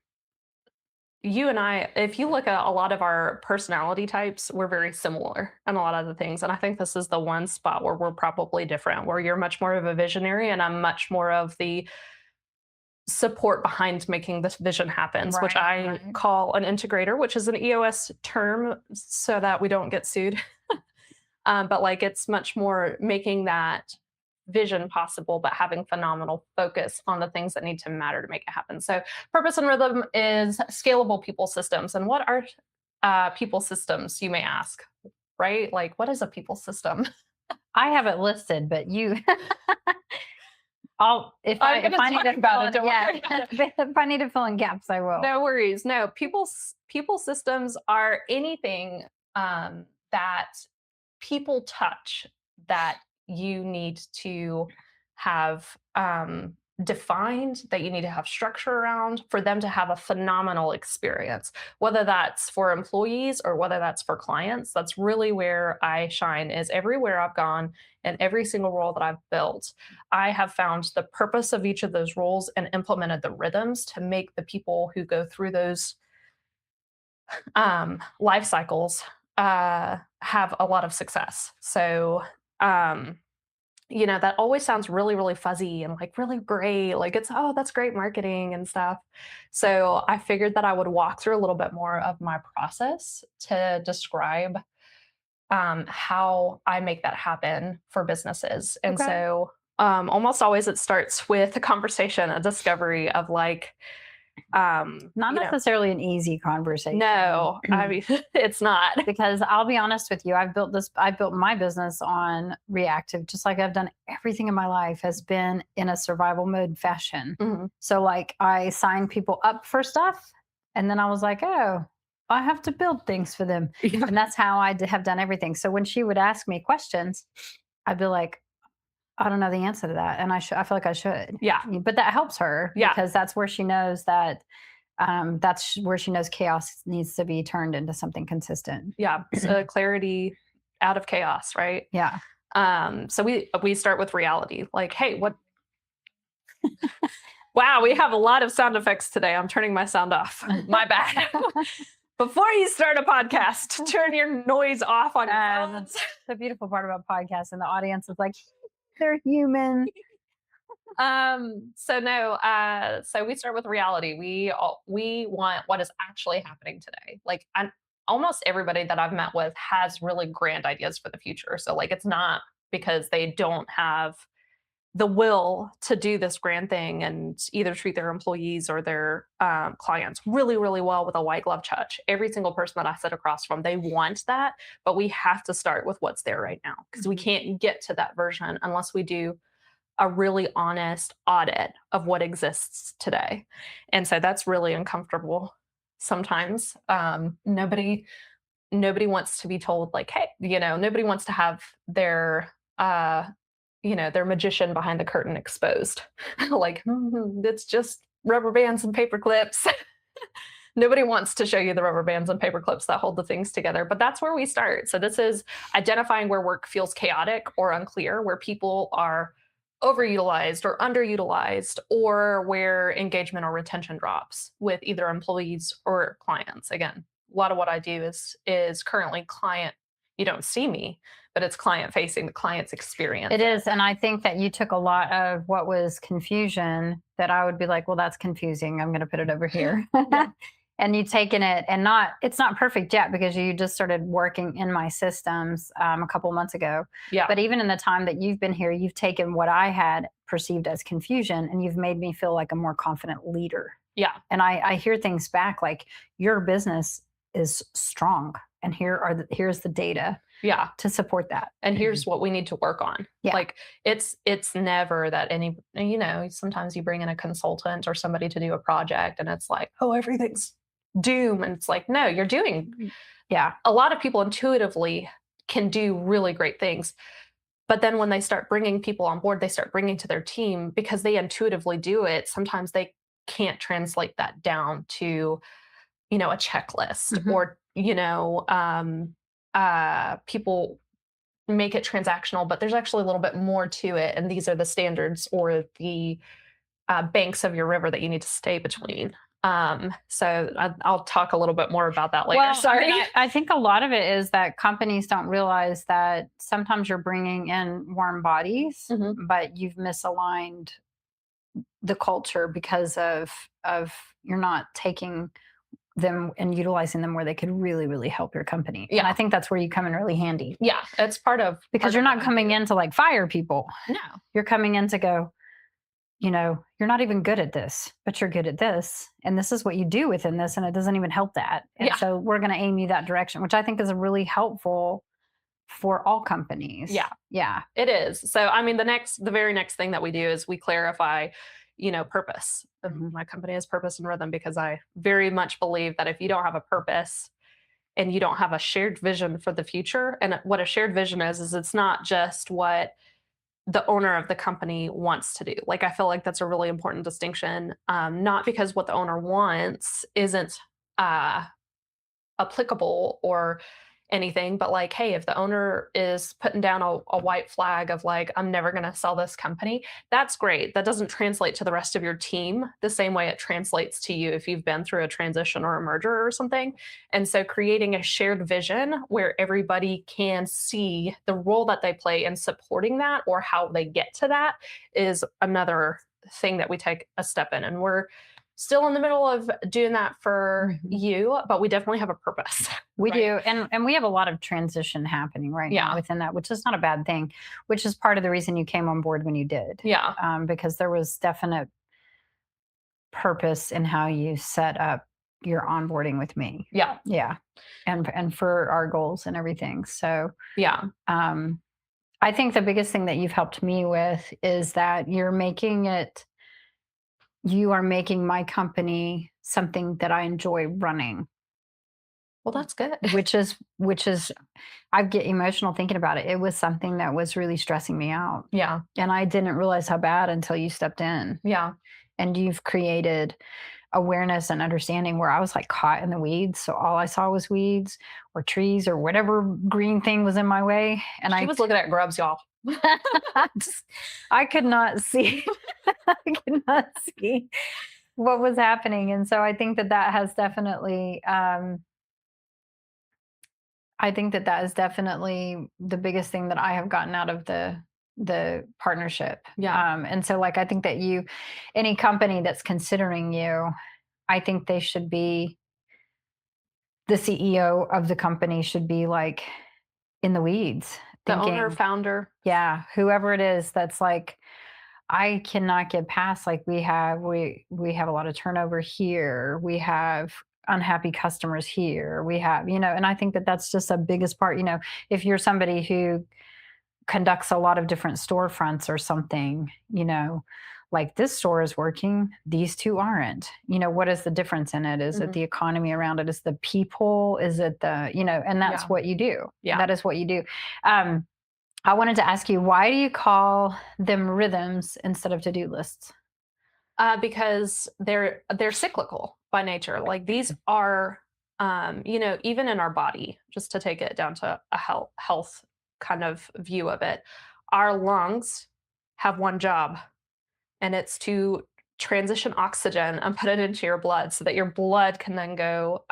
Speaker 2: you and I, if you look at a lot of our personality types, we're very similar in a lot of the things. And I think this is the one spot where we're probably different, where you're much more of a visionary and I'm much more of the support behind making this vision happens, which
Speaker 1: Right,
Speaker 2: I
Speaker 1: right.
Speaker 2: call an integrator, which is an EOS term so that we don't get sued. But like it's much more making that vision possible, but having phenomenal focus on the things that need to matter to make it happen. So, purpose and rhythm is scalable people systems. And what are people systems, you may ask, right? Like, what is a people system?
Speaker 1: I have it listed, but you,
Speaker 2: I'm going
Speaker 1: if
Speaker 2: to
Speaker 1: I need
Speaker 2: talk
Speaker 1: to
Speaker 2: about
Speaker 1: fill
Speaker 2: it.
Speaker 1: in,
Speaker 2: Don't
Speaker 1: yeah,
Speaker 2: worry about it.
Speaker 1: if I need to fill in gaps, I will.
Speaker 2: No worries. No, people systems are anything that people touch that you need to have defined, that you need to have structure around for them to have a phenomenal experience, whether that's for employees or whether that's for clients. That's really where I shine, is everywhere I've gone and every single role that I've built, I have found the purpose of each of those roles and implemented the rhythms to make the people who go through those life cycles have a lot of success. So, um, that always sounds really, really fuzzy and like really great. Like it's, oh, that's great marketing and stuff. So I figured that I would walk through a little bit more of my process to describe how I make that happen for businesses. And
Speaker 1: Okay.
Speaker 2: so almost always it starts with a conversation, a discovery of like,
Speaker 1: Not necessarily an easy conversation.
Speaker 2: no, I mean, it's not.
Speaker 1: Because I'll be honest with you, I built my business on reactive, just like I've done everything in my life has been in a survival mode fashion.
Speaker 2: Mhm.
Speaker 1: So like I sign people up for stuff and then I was like, oh, I have to build things for them.
Speaker 2: Yeah.
Speaker 1: And that's how have done everything. So when she would ask me questions, I'd be like, I don't know the answer to that. And I feel like I should.
Speaker 2: Yeah.
Speaker 1: But that helps her
Speaker 2: Yeah.
Speaker 1: because that's where she knows that that's where she knows chaos needs to be turned into something consistent.
Speaker 2: Yeah. So clarity out of chaos, right?
Speaker 1: Yeah.
Speaker 2: So we start with reality. Like, hey, what wow, we have a lot of sound effects today. I'm turning my sound off. My bad. Before you start a podcast, turn your noise off on your phones.
Speaker 1: The beautiful part about podcasts and the audience is like, they're human.
Speaker 2: So we start with reality. We want what is actually happening today. Like almost everybody that I've met with has really grand ideas for the future. So like it's not because they don't have the will to do this grand thing and either treat their employees or their clients really, really well with a white glove touch. Every single person that I sit across from, they want that, but we have to start with what's there right now because we can't get to that version unless we do a really honest audit of what exists today. And so that's really uncomfortable sometimes. Nobody wants to be told like, hey, nobody wants to have their magician behind the curtain exposed. Like, it's just rubber bands and paper clips. Nobody wants to show you the rubber bands and paper clips that hold the things together, but that's where we start. So this is identifying where work feels chaotic or unclear, where people are overutilized or underutilized, or where engagement or retention drops with either employees or clients. Again, a lot of what I do is currently client. You don't see me, but it's client facing, the client's experience.
Speaker 1: It is. And I think that you took a lot of what was confusion that I would be like, well, that's confusing. I'm going to put it over here.
Speaker 2: Yeah.
Speaker 1: and you've taken it, and it's not perfect yet because you just started working in my systems a couple months ago.
Speaker 2: Yeah.
Speaker 1: But even in the time that you've been here, you've taken what I had perceived as confusion, and you've made me feel like a more confident leader.
Speaker 2: Yeah.
Speaker 1: And I hear things back like, your business is strong, and here's the data
Speaker 2: Yeah.
Speaker 1: to support that.
Speaker 2: And here's what we need to work on.
Speaker 1: Yeah.
Speaker 2: Like it's never that sometimes you bring in a consultant or somebody to do a project and it's like, oh, everything's doom. And it's like, no, you're doing.
Speaker 1: Yeah.
Speaker 2: A lot of people intuitively can do really great things. But then when they start bringing people on board, they start bringing to their team because they intuitively do it. Sometimes they can't translate that down to, a checklist or, people make it transactional, but there's actually a little bit more to it. And these are the standards or the banks of your river that you need to stay between. So I'll talk a little bit more about that later.
Speaker 1: Well,
Speaker 2: Sorry.
Speaker 1: I think a lot of it is that companies don't realize that sometimes you're bringing in warm bodies, but you've misaligned the culture because of you're not taking them and utilizing them where they could really, really help your company.
Speaker 2: Yeah.
Speaker 1: And I think that's where you come in really handy.
Speaker 2: Yeah, it's part of
Speaker 1: because you're not coming in to like fire people.
Speaker 2: No.
Speaker 1: You're coming in to go, you're not even good at this, but you're good at this. And this is what you do within this. And it doesn't even help that. And so we're going to aim you that direction, which I think is really helpful for all companies.
Speaker 2: Yeah.
Speaker 1: Yeah.
Speaker 2: It is. So, I mean, the very next thing that we do is we clarify, purpose. My company has purpose and rhythm because I very much believe that if you don't have a purpose and you don't have a shared vision for the future, and what a shared vision is it's not just what the owner of the company wants to do. Like, I feel like that's a really important distinction. Not because what the owner wants isn't applicable or anything, but like, hey, if the owner is putting down a white flag of like, I'm never going to sell this company, that's great. That doesn't translate to the rest of your team the same way it translates to you if you've been through a transition or a merger or something. And so creating a shared vision where everybody can see the role that they play in supporting that or how they get to that is another thing that we take a step in. And we're still in the middle of doing that for you, but we definitely have a purpose.
Speaker 1: We do. And we have a lot of transition happening right now within that, which is not a bad thing, which is part of the reason you came on board when you did.
Speaker 2: Yeah.
Speaker 1: Because there was definite purpose in how you set up your onboarding with me.
Speaker 2: Yeah.
Speaker 1: Yeah. And for our goals and everything. So
Speaker 2: yeah.
Speaker 1: I think the biggest thing that you've helped me with is that you are making my company something that I enjoy running.
Speaker 2: Well, that's good.
Speaker 1: Which is I get emotional thinking about it. It was something that was really stressing me out.
Speaker 2: Yeah.
Speaker 1: And I didn't realize how bad until you stepped in.
Speaker 2: Yeah.
Speaker 1: And you've created awareness and understanding where I was like caught in the weeds. So all I saw was weeds or trees or whatever green thing was in my way. And
Speaker 2: I was looking at grubs, y'all.
Speaker 1: I could not see. I could not see what was happening. And so I think that has definitely the biggest thing that I have gotten out of the partnership.
Speaker 2: Yeah.
Speaker 1: And so like, I think that any company that's considering you, I think they should be, the CEO of the company should be like in the weeds.
Speaker 2: The owner, founder.
Speaker 1: Yeah. Whoever it is that's like, I cannot get past, like we have a lot of turnover here. We have unhappy customers here. We have, and I think that that's just the biggest part. If you're somebody who conducts a lot of different storefronts or something, like this store is working, these two aren't. What is the difference in it? Is it the economy around it? Is the people? Is it the, and that's what you do.
Speaker 2: Yeah.
Speaker 1: That is what you do. I wanted to ask you, why do you call them rhythms instead of to-do lists?
Speaker 2: Because they're cyclical by nature. Like these are, even in our body, just to take it down to a health kind of view of it, our lungs have one job, and it's to transition oxygen and put it into your blood so that your blood can then go,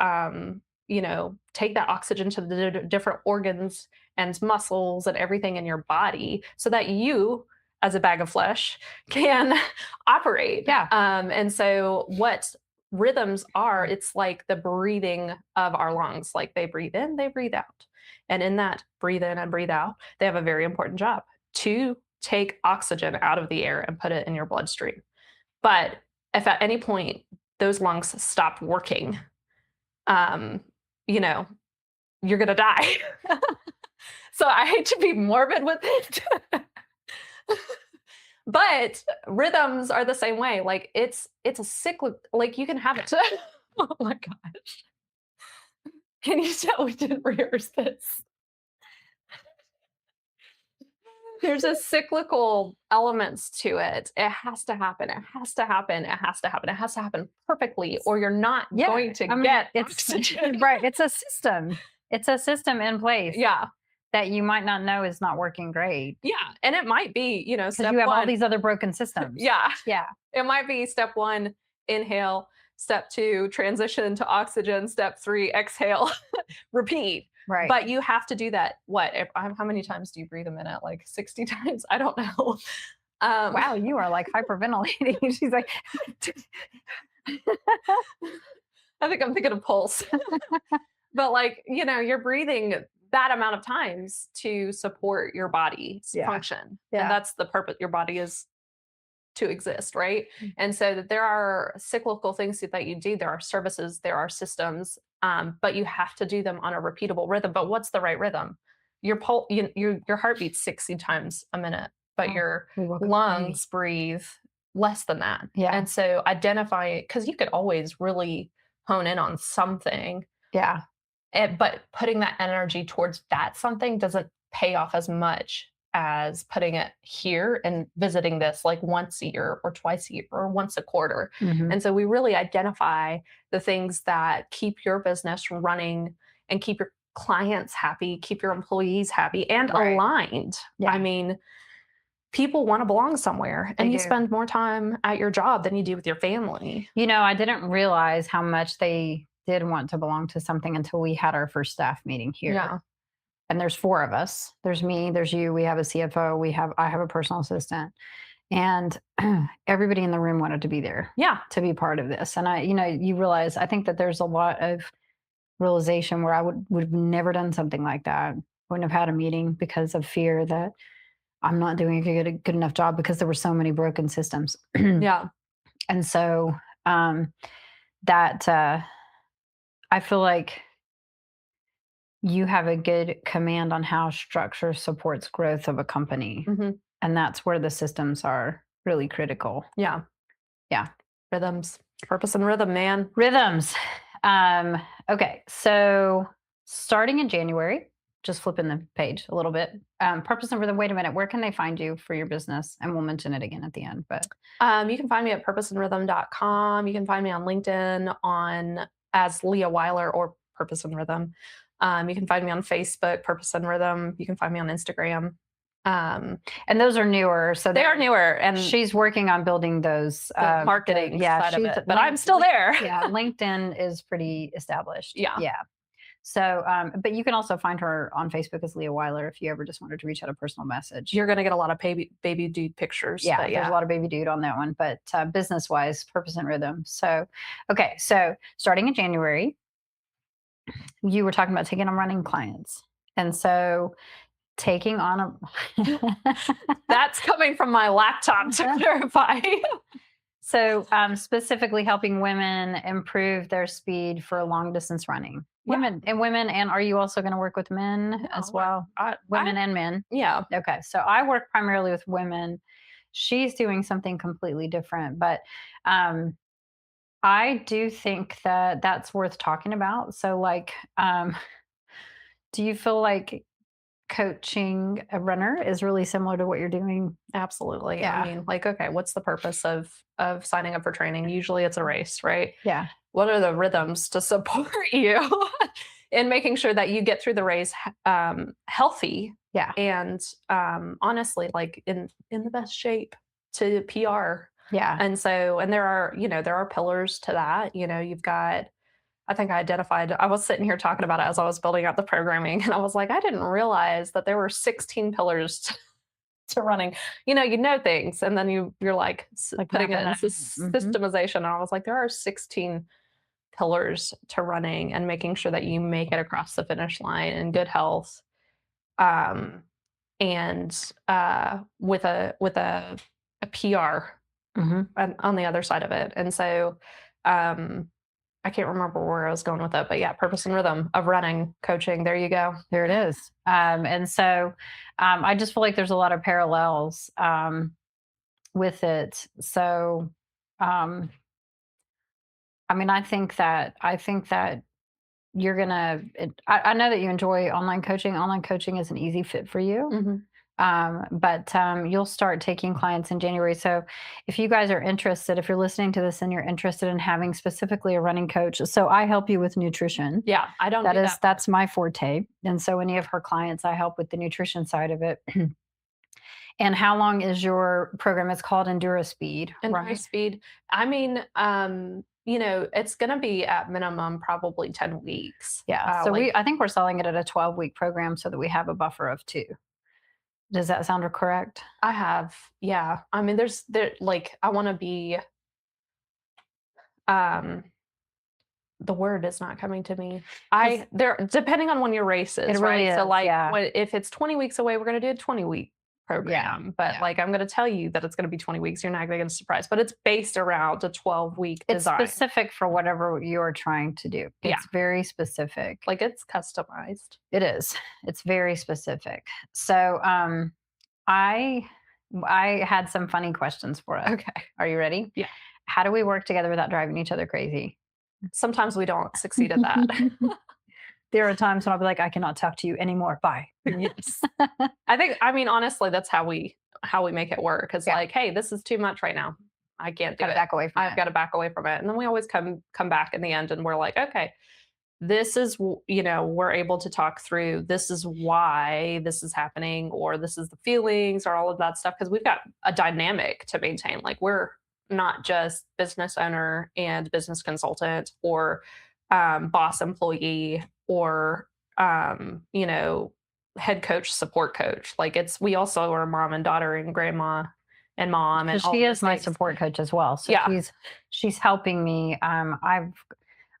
Speaker 2: take that oxygen to the different organs and muscles and everything in your body so that you, as a bag of flesh, can operate.
Speaker 1: Yeah.
Speaker 2: And so what rhythms are, it's like the breathing of our lungs. Like they breathe in, they breathe out. And in that breathe in and breathe out, they have a very important job to take oxygen out of the air and put it in your bloodstream. But if at any point those lungs stop working, um, you know, you're gonna die. So I hate to be morbid with it. But rhythms are the same way. Like it's a cyclic, like you can have it. Oh my gosh. Can you tell we didn't rehearse this? There's a cyclical elements to it. It has to happen. It has to happen. It has to happen. It has to happen perfectly, or you're not going to get oxygen.
Speaker 1: Right. It's a system. It's a system in place.
Speaker 2: Yeah.
Speaker 1: That you might not know is not working great.
Speaker 2: Yeah. And it might be,
Speaker 1: because you have all these other broken systems.
Speaker 2: Yeah.
Speaker 1: Yeah.
Speaker 2: It might be step 1, inhale. Step 2, transition to oxygen. Step 3, exhale. Repeat.
Speaker 1: Right.
Speaker 2: But you have to do that. How many times do you breathe a minute? Like 60 times? I don't know.
Speaker 1: Wow, you are like hyperventilating. She's like,
Speaker 2: I think I'm thinking of pulse. But like, you're breathing that amount of times to support your body's function.
Speaker 1: Yeah.
Speaker 2: And that's the purpose. Your body is to exist, right? And so that there are cyclical things that you do. There are services, there are systems, but you have to do them on a repeatable rhythm. But what's the right rhythm? Your heart beats 60 times a minute, but your lungs breathe less than that.
Speaker 1: Yeah.
Speaker 2: And so identify it, because you could always really hone in on something.
Speaker 1: Yeah.
Speaker 2: But putting that energy towards that something doesn't pay off as much as putting it here and visiting this like once a year or twice a year or once a quarter.
Speaker 1: Mhm.
Speaker 2: And so we really identify the things that keep your business running and keep your clients happy, keep your employees happy and aligned.
Speaker 1: Yeah.
Speaker 2: I mean, people want to belong somewhere, and you
Speaker 1: do.
Speaker 2: spend more time at your job than you do with your family.
Speaker 1: I didn't realize how much they did want to belong to something until we had our first staff meeting here.
Speaker 2: Yeah.
Speaker 1: And there's 4 of us. There's me, there's you, we have a CFO, I have a personal assistant. And everybody in the room wanted to be there.
Speaker 2: Yeah.
Speaker 1: To be part of this. And you realize, I think that there's a lot of realization where I would have never done something like that. Wouldn't have had a meeting because of fear that I'm not doing a good enough job because there were so many broken systems.
Speaker 2: Yeah.
Speaker 1: And so I feel like you have a good command on how structure supports growth of a company.
Speaker 2: Mm-hmm.
Speaker 1: And that's where the systems are really critical.
Speaker 2: Yeah.
Speaker 1: Yeah.
Speaker 2: Rhythms, purpose and rhythm, man.
Speaker 1: Rhythms. Okay. So starting in January, just flipping the page a little bit. Purpose and rhythm. Wait a minute. Where can they find you for your business? And we'll mention it again at the end. But
Speaker 2: you can find me at purposeandrhythm.com. You can find me on LinkedIn as Leah Weiler or Purpose and Rhythm. You can find me on Facebook, Purpose and Rhythm. You can find me on Instagram.
Speaker 1: And those are newer. So
Speaker 2: they are newer. And
Speaker 1: she's working on building those
Speaker 2: marketing side of it. But I'm still there.
Speaker 1: Yeah. LinkedIn is pretty established.
Speaker 2: Yeah.
Speaker 1: Yeah. So, but you can also find her on Facebook as Leah Weiler if you ever just wanted to reach out a personal message.
Speaker 2: You're going to get a lot of baby dude pictures.
Speaker 1: Yeah, there's a lot of baby dude on that one. But business-wise, Purpose and Rhythm. So, okay. So starting in January, you were talking about taking on running clients. And so taking on
Speaker 2: That's coming from my laptop to clarify.
Speaker 1: So specifically helping women improve their speed for long distance running. Women, and are you also going to work with men as well? Women and men?
Speaker 2: Yeah.
Speaker 1: Okay. So I work primarily with women. She's doing something completely different, but I do think that that's worth talking about. So like, do you feel like coaching a runner is really similar to what you're doing?
Speaker 2: Absolutely.
Speaker 1: Yeah.
Speaker 2: I mean, like, okay, what's the purpose of signing up for training? Usually it's a race, right?
Speaker 1: Yeah.
Speaker 2: What are the rhythms to support you in making sure that you get through the race healthy?
Speaker 1: Yeah.
Speaker 2: And honestly, like in the best shape to PR.
Speaker 1: Yeah.
Speaker 2: And so, and there are pillars to that. You've got, I think I was sitting here talking about it as I was building out the programming, and I was like, I didn't realize that there were 16 pillars to running. You know things, and then you're like,
Speaker 1: Like
Speaker 2: putting it in
Speaker 1: Mhm.
Speaker 2: systemization. And I was like, there are 16 pillars to running and making sure that you make it across the finish line in good health, um, and with a PR
Speaker 1: Mhm.
Speaker 2: on the other side of it. And so, um, I can't remember where I was going with it, but yeah, purpose and rhythm of running, coaching. There you go.
Speaker 1: There it is. And so I just feel like there's a lot of parallels with it. So um, I mean, I think that you're gonna. I know that you enjoy online coaching. Online coaching is an easy fit for you.
Speaker 2: Mhm.
Speaker 1: But you'll start taking clients in January. So if you guys are interested, if you're listening to this and you're interested in having specifically a running coach, so I help you with nutrition.
Speaker 2: Yeah, I don't do that part.
Speaker 1: That's my forte. And so any of her clients, I help with the nutrition side of it. And how long is your program? It's called Endura Speed,
Speaker 2: And high
Speaker 1: right?
Speaker 2: speed. I mean, it's gonna be at minimum probably 10 weeks.
Speaker 1: Yeah. So
Speaker 2: Like
Speaker 1: I think we're selling it at a 12-week program so that we have a buffer of 2. Does that sound correct?
Speaker 2: I have, yeah. I mean, I want to be, um, the word is not coming to me.
Speaker 1: 'Cause
Speaker 2: Depending on when your race
Speaker 1: it
Speaker 2: is,
Speaker 1: really
Speaker 2: right? So
Speaker 1: is.
Speaker 2: like
Speaker 1: Yeah.
Speaker 2: if it's 20 weeks away, we're gonna do a 20-week
Speaker 1: Yeah.
Speaker 2: program. But
Speaker 1: Yeah.
Speaker 2: like I'm gonna tell you that it's gonna be 20 weeks. You're not gonna get a surprise. But it's based around a 12-week
Speaker 1: It's
Speaker 2: design.
Speaker 1: specific for whatever you're trying to do.
Speaker 2: Yeah.
Speaker 1: It's very specific.
Speaker 2: Like it's customized.
Speaker 1: It is. It's very specific. So, I I had some funny questions for us.
Speaker 2: Okay.
Speaker 1: Are you ready?
Speaker 2: Yeah.
Speaker 1: How do we work together without driving each other crazy?
Speaker 2: Sometimes we don't succeed at that.
Speaker 1: There are times when I'll be like, I cannot talk to you anymore. Bye.
Speaker 2: Yes. I mean, honestly, that's how we make it work. It's
Speaker 1: Yeah.
Speaker 2: like, hey, this is too much right now. I can't do
Speaker 1: Gotta
Speaker 2: it.
Speaker 1: back away from
Speaker 2: I've
Speaker 1: it.
Speaker 2: got to back away from it. And then we always come back in the end and we're like, okay, we're able to talk through this is why this is happening, or this is the feelings, or all of that stuff. Cause we've got a dynamic to maintain. Like we're not just business owner and business consultant, or boss employee, or head coach, support coach. Like we also are mom and daughter and grandma and mom and
Speaker 1: Because
Speaker 2: all
Speaker 1: she
Speaker 2: those
Speaker 1: is my
Speaker 2: things.
Speaker 1: support coach as well. So
Speaker 2: Yeah.
Speaker 1: she's helping me.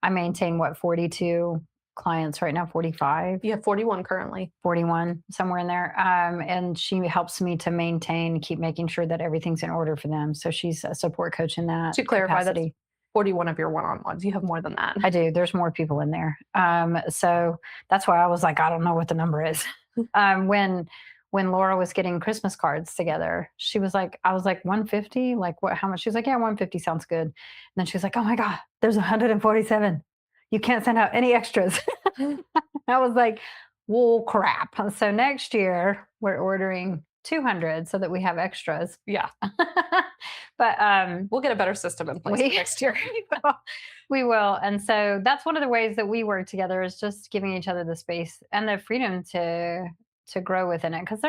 Speaker 1: I maintain what, 42 clients right now, 45.
Speaker 2: You have 41 currently.
Speaker 1: 41, somewhere in there. And she helps me to maintain, keep making sure that everything's in order for them. So she's a support coach in that
Speaker 2: To clarify, that's
Speaker 1: capacity.
Speaker 2: 41 of your one-on-ones. You have more than that.
Speaker 1: I do. There's more people in there. So that's why I was like, I don't know what the number is. When Laura was getting Christmas cards together, she was like, I was like, 150? Like what, how much? She was like, yeah, 150 sounds good. And then she was like, oh my God, there's 147. You can't send out any extras. I was like, well, crap. So next year we're ordering 200 so that we have extras.
Speaker 2: Yeah.
Speaker 1: But
Speaker 2: We'll get a better system in place for next year.
Speaker 1: we will. And so that's one of the ways that we work together, is just giving each other the space and the freedom to grow within it. Because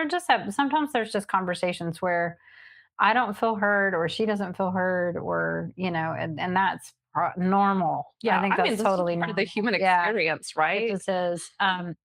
Speaker 1: sometimes there's just conversations where I don't feel heard, or she doesn't feel heard, or and that's normal.
Speaker 2: Yeah,
Speaker 1: I think
Speaker 2: I mean,
Speaker 1: that's
Speaker 2: this is
Speaker 1: totally
Speaker 2: part of the
Speaker 1: normal.
Speaker 2: human
Speaker 1: Yeah,
Speaker 2: experience,
Speaker 1: it
Speaker 2: right?
Speaker 1: just is.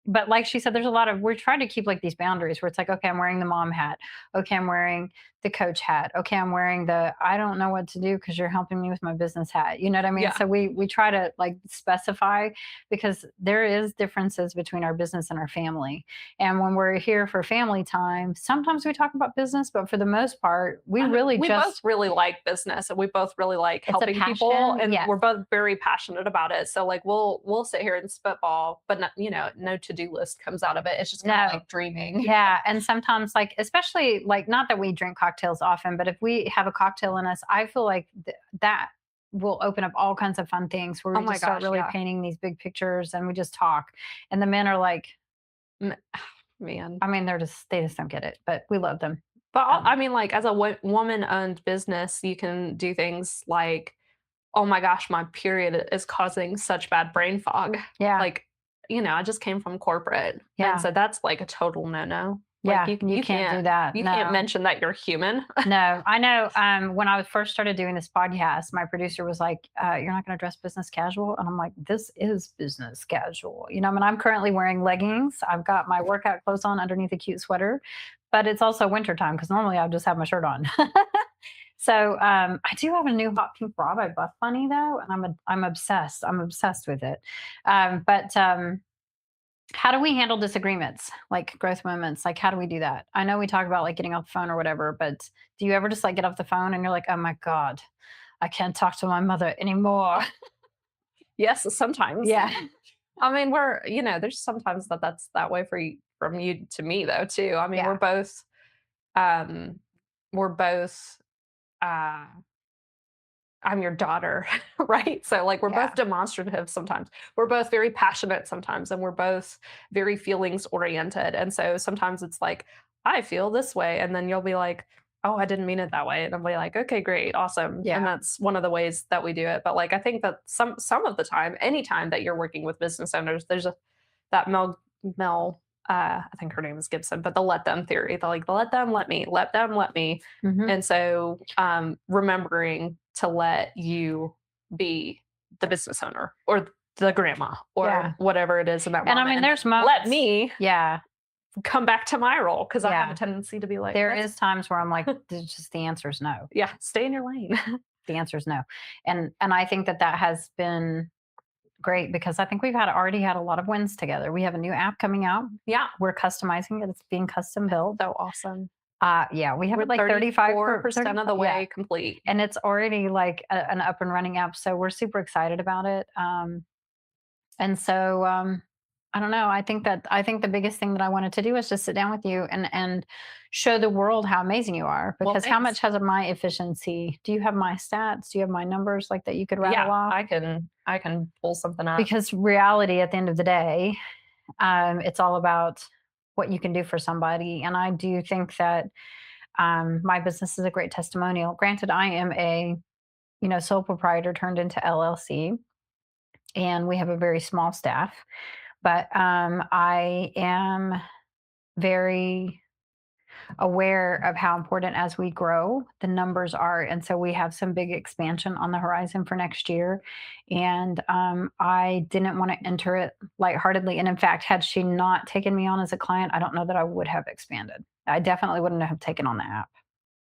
Speaker 1: But like she said, we're trying to keep like these boundaries where it's like, okay, I'm wearing the mom hat. Okay, I'm wearing the coach hat. Okay, I'm wearing I don't know what to do because you're helping me with my business hat. You know what I mean?
Speaker 2: Yeah.
Speaker 1: So we try to like specify, because there is differences between our business and our family. And when we're here for family time, sometimes we talk about business, but for the most part, we
Speaker 2: both really like business, and we both really like
Speaker 1: It's a
Speaker 2: helping people,
Speaker 1: passion,
Speaker 2: and
Speaker 1: yes.
Speaker 2: we're both very passionate about it. So like we'll sit here and spitball, but not, no to-do list comes out of it. It's just kind of
Speaker 1: No.
Speaker 2: like dreaming.
Speaker 1: Yeah, and sometimes, like, especially like, not that we drink cocktails often, but if we have a cocktail in us, I feel like that will open up all kinds of fun things where
Speaker 2: Oh
Speaker 1: we
Speaker 2: my
Speaker 1: just start
Speaker 2: gosh,
Speaker 1: really
Speaker 2: yeah.
Speaker 1: painting these big pictures and we just talk. And the men are like,
Speaker 2: Man.
Speaker 1: I mean, they just don't get it, but we love them.
Speaker 2: But I mean, like as a woman-owned business, you can do things like, oh my gosh, my period is causing such bad brain fog.
Speaker 1: Yeah.
Speaker 2: Like, I just came from corporate.
Speaker 1: Yeah.
Speaker 2: And so that's like a total no-no.
Speaker 1: Yeah,
Speaker 2: Like
Speaker 1: you can't do that.
Speaker 2: you can't
Speaker 1: No.
Speaker 2: mention that you're human.
Speaker 1: No, I know. When I first started doing this podcast, my producer was like, "You're not going to dress business casual," and I'm like, "This is business casual." I mean, I'm currently wearing leggings. I've got my workout clothes on underneath a cute sweater, but it's also wintertime because normally I just have my shirt on. So I do have a new hot pink bra by Buff Bunny though, and I'm obsessed. I'm obsessed with it. But how do we handle disagreements, like growth moments? Like, how do we do that? I know we talk about like getting off the phone or whatever, but do you ever just like get off the phone and you're like, oh my God, I can't talk to my mother anymore?
Speaker 2: Yes, sometimes.
Speaker 1: Yeah.
Speaker 2: I mean, there's sometimes that's that way from you to me though too. I mean,
Speaker 1: Yeah.
Speaker 2: um, we're both, uh, I'm your daughter, right? So like we're
Speaker 1: Yeah.
Speaker 2: both demonstrative sometimes. We're both very passionate sometimes, and we're both very feelings oriented. And so sometimes it's like, I feel this way. And then you'll be like, oh, I didn't mean it that way. And I'll be like, okay, great, awesome. And
Speaker 1: Yeah.
Speaker 2: that's one of the ways that we do it. But like I think that some of the time, anytime that you're working with business owners, there's that Mel, I think her name is Gibson, but the let them theory. The let them let me, let them let me.
Speaker 1: Hmm.
Speaker 2: And so remembering to let you be the business owner or the grandma
Speaker 1: Yeah.
Speaker 2: or whatever it is in that
Speaker 1: And I
Speaker 2: moment.
Speaker 1: mean,
Speaker 2: And
Speaker 1: there's
Speaker 2: let
Speaker 1: moments.
Speaker 2: me
Speaker 1: Yeah.
Speaker 2: come back to my role because I have
Speaker 1: Yeah.
Speaker 2: a tendency to be like,
Speaker 1: There
Speaker 2: "That's-
Speaker 1: is times where I'm like, just the answer is no.
Speaker 2: yeah, stay in your lane."
Speaker 1: The answer is no. And I think that that has been great because I think we've already had a lot of wins together. We have a new app coming out.
Speaker 2: Yeah,
Speaker 1: We're customizing it. It's being custom built.
Speaker 2: so awesome.
Speaker 1: Yeah, we have
Speaker 2: We're
Speaker 1: it like
Speaker 2: 34% of the
Speaker 1: 35, yeah,
Speaker 2: way complete.
Speaker 1: and it's already like an up and running app. So we're super excited about it. And so I don't know. I think the biggest thing that I wanted to do is just sit down with you and show the world how amazing you are.
Speaker 2: Well,
Speaker 1: Because how
Speaker 2: thanks.
Speaker 1: much has my efficiency? Do you have my stats? Do you have my numbers like that you could rattle
Speaker 2: Yeah,
Speaker 1: off?
Speaker 2: I can pull something up.
Speaker 1: Because reality at the end of the day, it's all about what you can do for somebody. And I do think that my business is a great testimonial. Granted, I am a sole proprietor turned into LLC, and we have a very small staff. But I am very aware of how important as we grow the numbers are, and so we have some big expansion on the horizon for next year. And I didn't want to enter it lightheartedly, and in fact, had she not taken me on as a client, I don't know that I would have expanded. I definitely wouldn't have taken on the app.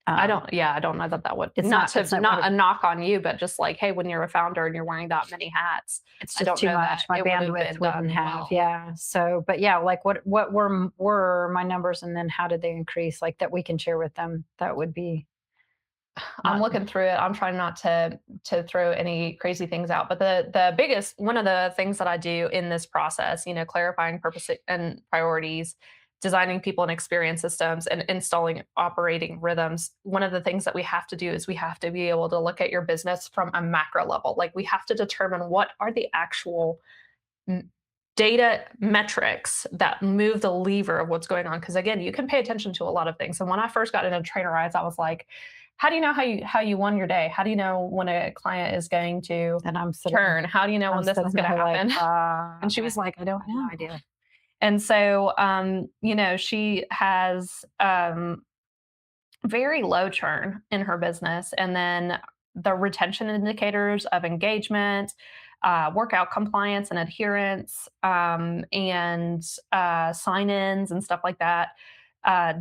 Speaker 2: I don't know that would
Speaker 1: It's not it's
Speaker 2: not a knock on you, but just like, hey, when you're a founder and you're wearing that many hats,
Speaker 1: it's
Speaker 2: I
Speaker 1: just
Speaker 2: don't
Speaker 1: too
Speaker 2: know
Speaker 1: much.
Speaker 2: that
Speaker 1: My
Speaker 2: it would have
Speaker 1: bandwidth
Speaker 2: been
Speaker 1: wouldn't
Speaker 2: done
Speaker 1: have.
Speaker 2: well.
Speaker 1: Yeah. So, but yeah, like what were my numbers, and then how did they increase? Like that we can share with them. That would be
Speaker 2: I'm
Speaker 1: not.
Speaker 2: looking through it. I'm trying not to throw any crazy things out, but the biggest one of the things that I do in this process, clarifying purpose and priorities, designing people and experience systems, and installing operating rhythms. One of the things that we have to do is we have to be able to look at your business from a macro level. Like we have to determine what are the actual m- data metrics that move the lever of what's going on, because again, you can pay attention to a lot of things. And when I first got into trainerize, I was like, how do you know how you won your day? How do you know when a client is going to
Speaker 1: And I'm sitting.
Speaker 2: turn? How do you know
Speaker 1: I'm
Speaker 2: when this is
Speaker 1: sitting
Speaker 2: going to
Speaker 1: there
Speaker 2: happen? And she
Speaker 1: I
Speaker 2: was like, I don't
Speaker 1: have no
Speaker 2: know.
Speaker 1: idea.
Speaker 2: And so she has very low churn in her business. And then the retention indicators of engagement, workout compliance and adherence, and sign ins and stuff like that.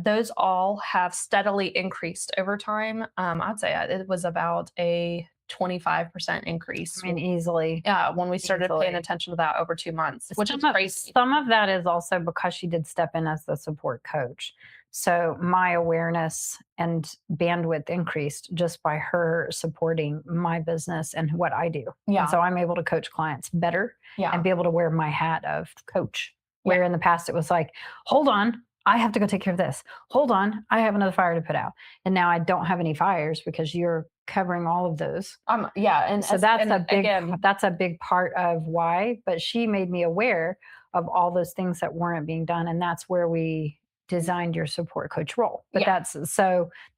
Speaker 2: Those all have steadily increased over time. I'd say it was about a 25% increase
Speaker 1: I mean, easily.
Speaker 2: when we started paying
Speaker 1: Easily.
Speaker 2: attention to that over 2 months, which is crazy.
Speaker 1: Some of that is also because she did step in as the support coach. So my awareness and bandwidth increased just by her supporting my business and what I do.
Speaker 2: Yeah.
Speaker 1: And so I'm able to coach clients better
Speaker 2: Yeah.
Speaker 1: and be able to wear my hat of coach.
Speaker 2: Yeah.
Speaker 1: Where in the past it was like, hold on, I have to go take care of this. Hold on, I have another fire to put out. And now I don't have any fires because you're covering all of those.
Speaker 2: And
Speaker 1: So
Speaker 2: again,
Speaker 1: that's a big part of why. But she made me aware of all those things that weren't being done, and that's where we designed your support coach role. But
Speaker 2: Yeah.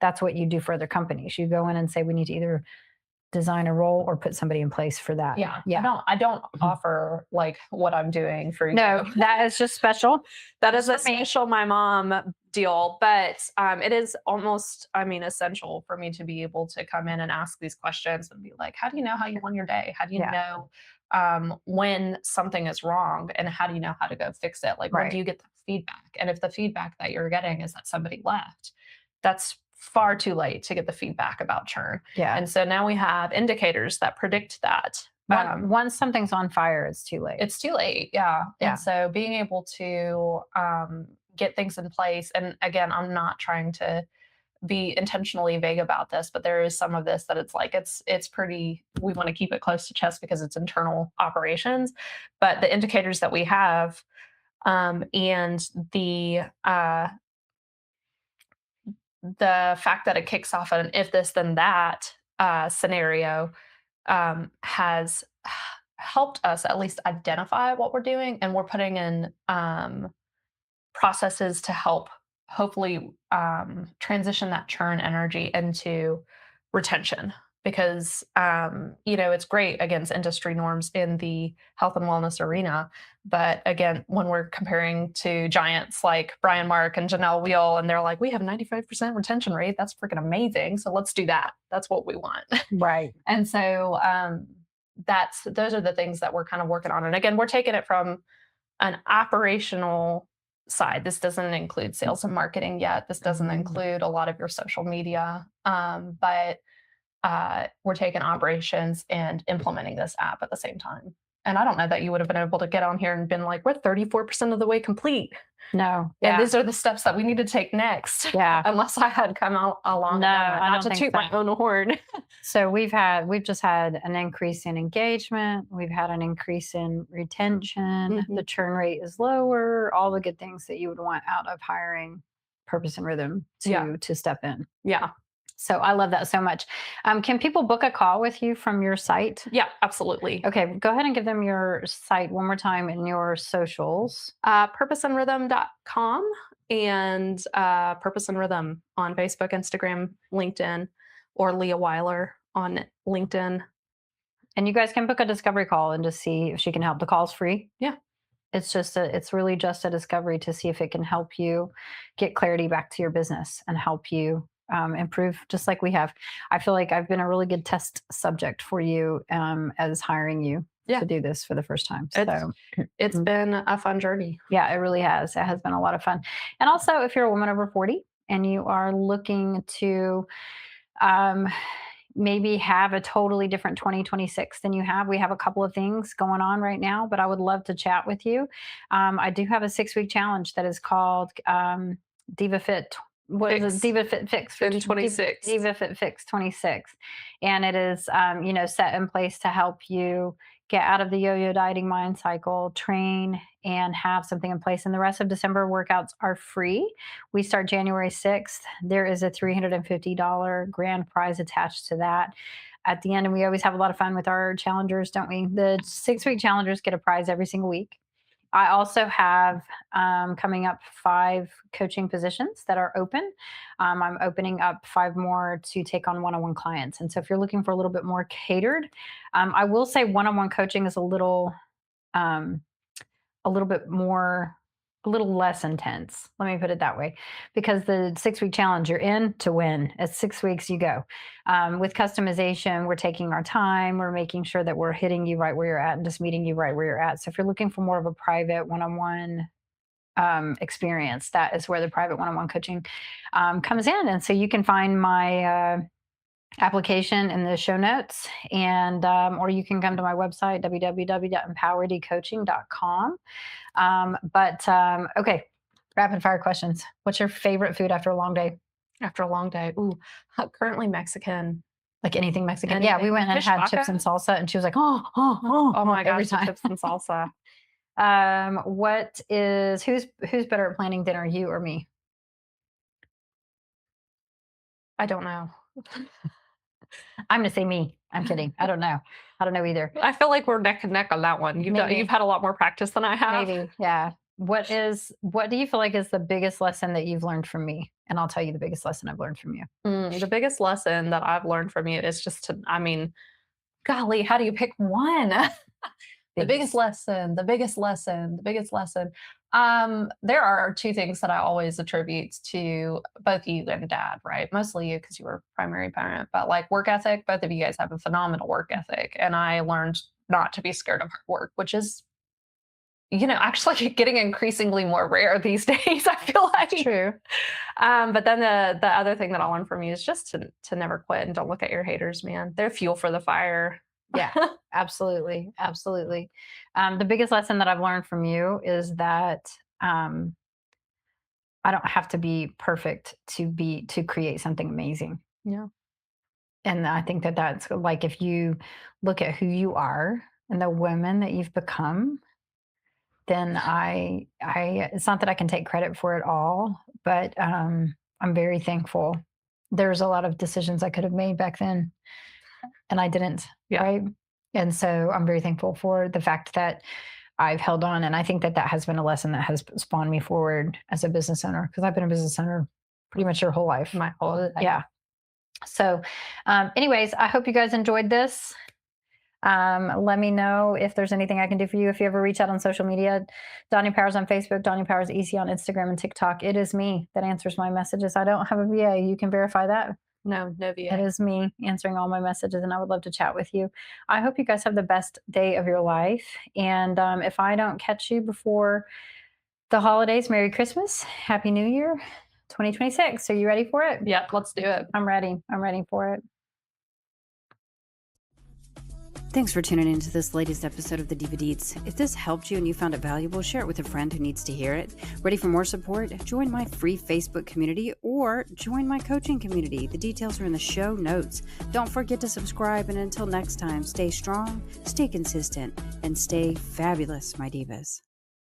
Speaker 1: that's what you do for other companies. You go in and say we need to either design a role or put somebody in place for that.
Speaker 2: Yeah.
Speaker 1: Yeah.
Speaker 2: I don't
Speaker 1: Mhm.
Speaker 2: offer like what I'm doing for you.
Speaker 1: No, that is just special.
Speaker 2: That is a
Speaker 1: for me.
Speaker 2: special my mom deal, but it is almost, I mean, essential for me to be able to come in and ask these questions and be like, how do you know how you won your day? How do you
Speaker 1: Yeah.
Speaker 2: know when something is wrong, and how do you know how to go fix it? Like, when do
Speaker 1: Right.
Speaker 2: you get the feedback? And if the feedback that you're getting is that somebody left, that's far too late to get the feedback about churn.
Speaker 1: Yeah.
Speaker 2: And so now we have indicators that predict that.
Speaker 1: Once something's on fire, it's too late.
Speaker 2: It's too late. Yeah.
Speaker 1: Yeah.
Speaker 2: And so being able to get things in place, and again, I'm not trying to be intentionally vague about this, but there is some of this that it's like it's pretty, we want to keep it close to chest because it's internal operations. But the indicators that we have, and the fact that it kicks off an if this then that scenario, has helped us at least identify what we're doing, and we're putting in processes to help hopefully transition that churn energy into retention, because it's great against industry norms in the health and wellness arena, but again, when we're comparing to giants like Brian Mark and Janelle Wheel, and they're like, we have 95% retention rate, that's freaking amazing, so let's do that, that's what we want.
Speaker 1: Right.
Speaker 2: And so those are the things that we're kind of working on. And again, we're taking it from an operational side. This doesn't include sales and marketing yet. This doesn't include a lot of your social media. But we're taking operations and implementing this app at the same time. And I don't know that you would have been able to get on here and been like, we're 34% of the way complete.
Speaker 1: No.
Speaker 2: And
Speaker 1: Yeah.
Speaker 2: these are the steps that we need to take next.
Speaker 1: Yeah.
Speaker 2: Unless I had come along.
Speaker 1: No,
Speaker 2: I
Speaker 1: don't
Speaker 2: not to
Speaker 1: think
Speaker 2: toot my
Speaker 1: so.
Speaker 2: own horn.
Speaker 1: So we've just had an increase in engagement. We've had an increase in retention. The churn rate is lower. All the good things that you would want out of hiring Purpose and Rhythm to step in.
Speaker 2: Yeah.
Speaker 1: So I love that so much. Can people book a call with you from your site?
Speaker 2: Yeah, absolutely.
Speaker 1: Okay, go ahead and give them your site one more time and your socials.
Speaker 2: Purposeandrhythm.com and Purpose and Rhythm on Facebook, Instagram, LinkedIn, or Leah Weiler on LinkedIn.
Speaker 1: And you guys can book a discovery call and just see if she can help. The call's free.
Speaker 2: Yeah.
Speaker 1: It's really just a discovery to see if it can help you get clarity back to your business and help you improve, just like we have. I feel like I've been a really good test subject for you as hiring you to do this for the first time.
Speaker 2: It's been a fun journey.
Speaker 1: Yeah, it really has. It has been a lot of fun. And also, if you're a woman over 40 and you are looking to maybe have a totally different 2026 than you have, we have a couple of things going on right now, but I would love to chat with you. I do have a 6-week challenge that is called Diva Fit. What is it? Diva Fit Fix
Speaker 2: in 26.
Speaker 1: Diva Fit Fix 26, and it is set in place to help you get out of the yo-yo dieting mind cycle, train, and have something in place. And the rest of December workouts are free. We start January 6th. There is a $350 grand prize attached to that at the end. And we always have a lot of fun with our challengers, don't we? The 6-week challengers get a prize every single week. I also have coming up 5 coaching positions that are open. I'm opening up 5 more to take on one-on-one clients. And so if you're looking for a little bit more catered, I will say one-on-one coaching is a little bit more, a little less intense. Let me put it that way, because the 6-week challenge, you're in to win. It's 6 weeks, you go. With customization, we're taking our time. We're making sure that we're hitting you right where you're at and just meeting you right where you're at. So if you're looking for more of a private one-on-one experience, that is where the private one-on-one coaching comes in. And so you can find my application in the show notes, and or you can come to my website, www.empoweredcoaching.com. Okay, rapid fire questions. What's your favorite food after a long day?
Speaker 2: After a long day, currently Mexican.
Speaker 1: Like anything Mexican?
Speaker 2: Anything.
Speaker 1: Yeah, we went and had chips and salsa, and she was like, oh
Speaker 2: my
Speaker 1: every
Speaker 2: gosh,
Speaker 1: time.
Speaker 2: chips and salsa.
Speaker 1: Who's better at planning dinner, you or me?
Speaker 2: I don't know.
Speaker 1: I'm gonna say me. I'm kidding. I don't know. I don't know either.
Speaker 2: I feel like we're neck and neck on that one. You've had a lot more practice than I have.
Speaker 1: Maybe, yeah. what do you feel like is the biggest lesson that you've learned from me? And I'll tell you the biggest lesson I've learned from you.
Speaker 2: The biggest lesson that I've learned from you is just to, I mean, golly, how do you pick one? The biggest lesson, the biggest lesson, the biggest lesson. There are two things that I always attribute to both you and dad, right? Mostly you because you were primary parent, but like work ethic, both of you guys have a phenomenal work ethic. And I learned not to be scared of hard work, which is, actually getting increasingly more rare these days, I feel like.
Speaker 1: True.
Speaker 2: But then the other thing that I learned from you is just to never quit and don't look at your haters, man. They're fuel for the fire.
Speaker 1: Yeah, absolutely. Absolutely. The biggest lesson that I've learned from you is that I don't have to be perfect to create something amazing.
Speaker 2: Yeah.
Speaker 1: And I think that that's like if you look at who you are and the women that you've become, then I it's not that I can take credit for it all, but I'm very thankful. There's a lot of decisions I could have made back then and I didn't,
Speaker 2: Yeah.
Speaker 1: right? And so I'm very thankful for the fact that I've held on. And I think that that has been a lesson that has spawned me forward as a business owner because I've been a business owner pretty much your whole life.
Speaker 2: My whole life.
Speaker 1: Yeah. So, anyways, I hope you guys enjoyed this. Let me know if there's anything I can do for you. If you ever reach out on social media, Danya Powers on Facebook, Danya Powers EC on Instagram and TikTok. It is me that answers my messages. I don't have a VA. You can verify that.
Speaker 2: No VA.
Speaker 1: It is me answering all my messages, and I would love to chat with you. I hope you guys have the best day of your life. And if I don't catch you before the holidays, Merry Christmas, Happy New Year, 2026. Are you ready for it?
Speaker 2: Yeah, let's do it.
Speaker 1: I'm ready. I'm ready for it.
Speaker 3: Thanks for tuning into this latest episode of the Diva Deets. If this helped you and you found it valuable, share it with a friend who needs to hear it. Ready for more support? Join my free Facebook community or join my coaching community. The details are in the show notes. Don't forget to subscribe, and until next time, stay strong, stay consistent, and stay fabulous, my divas.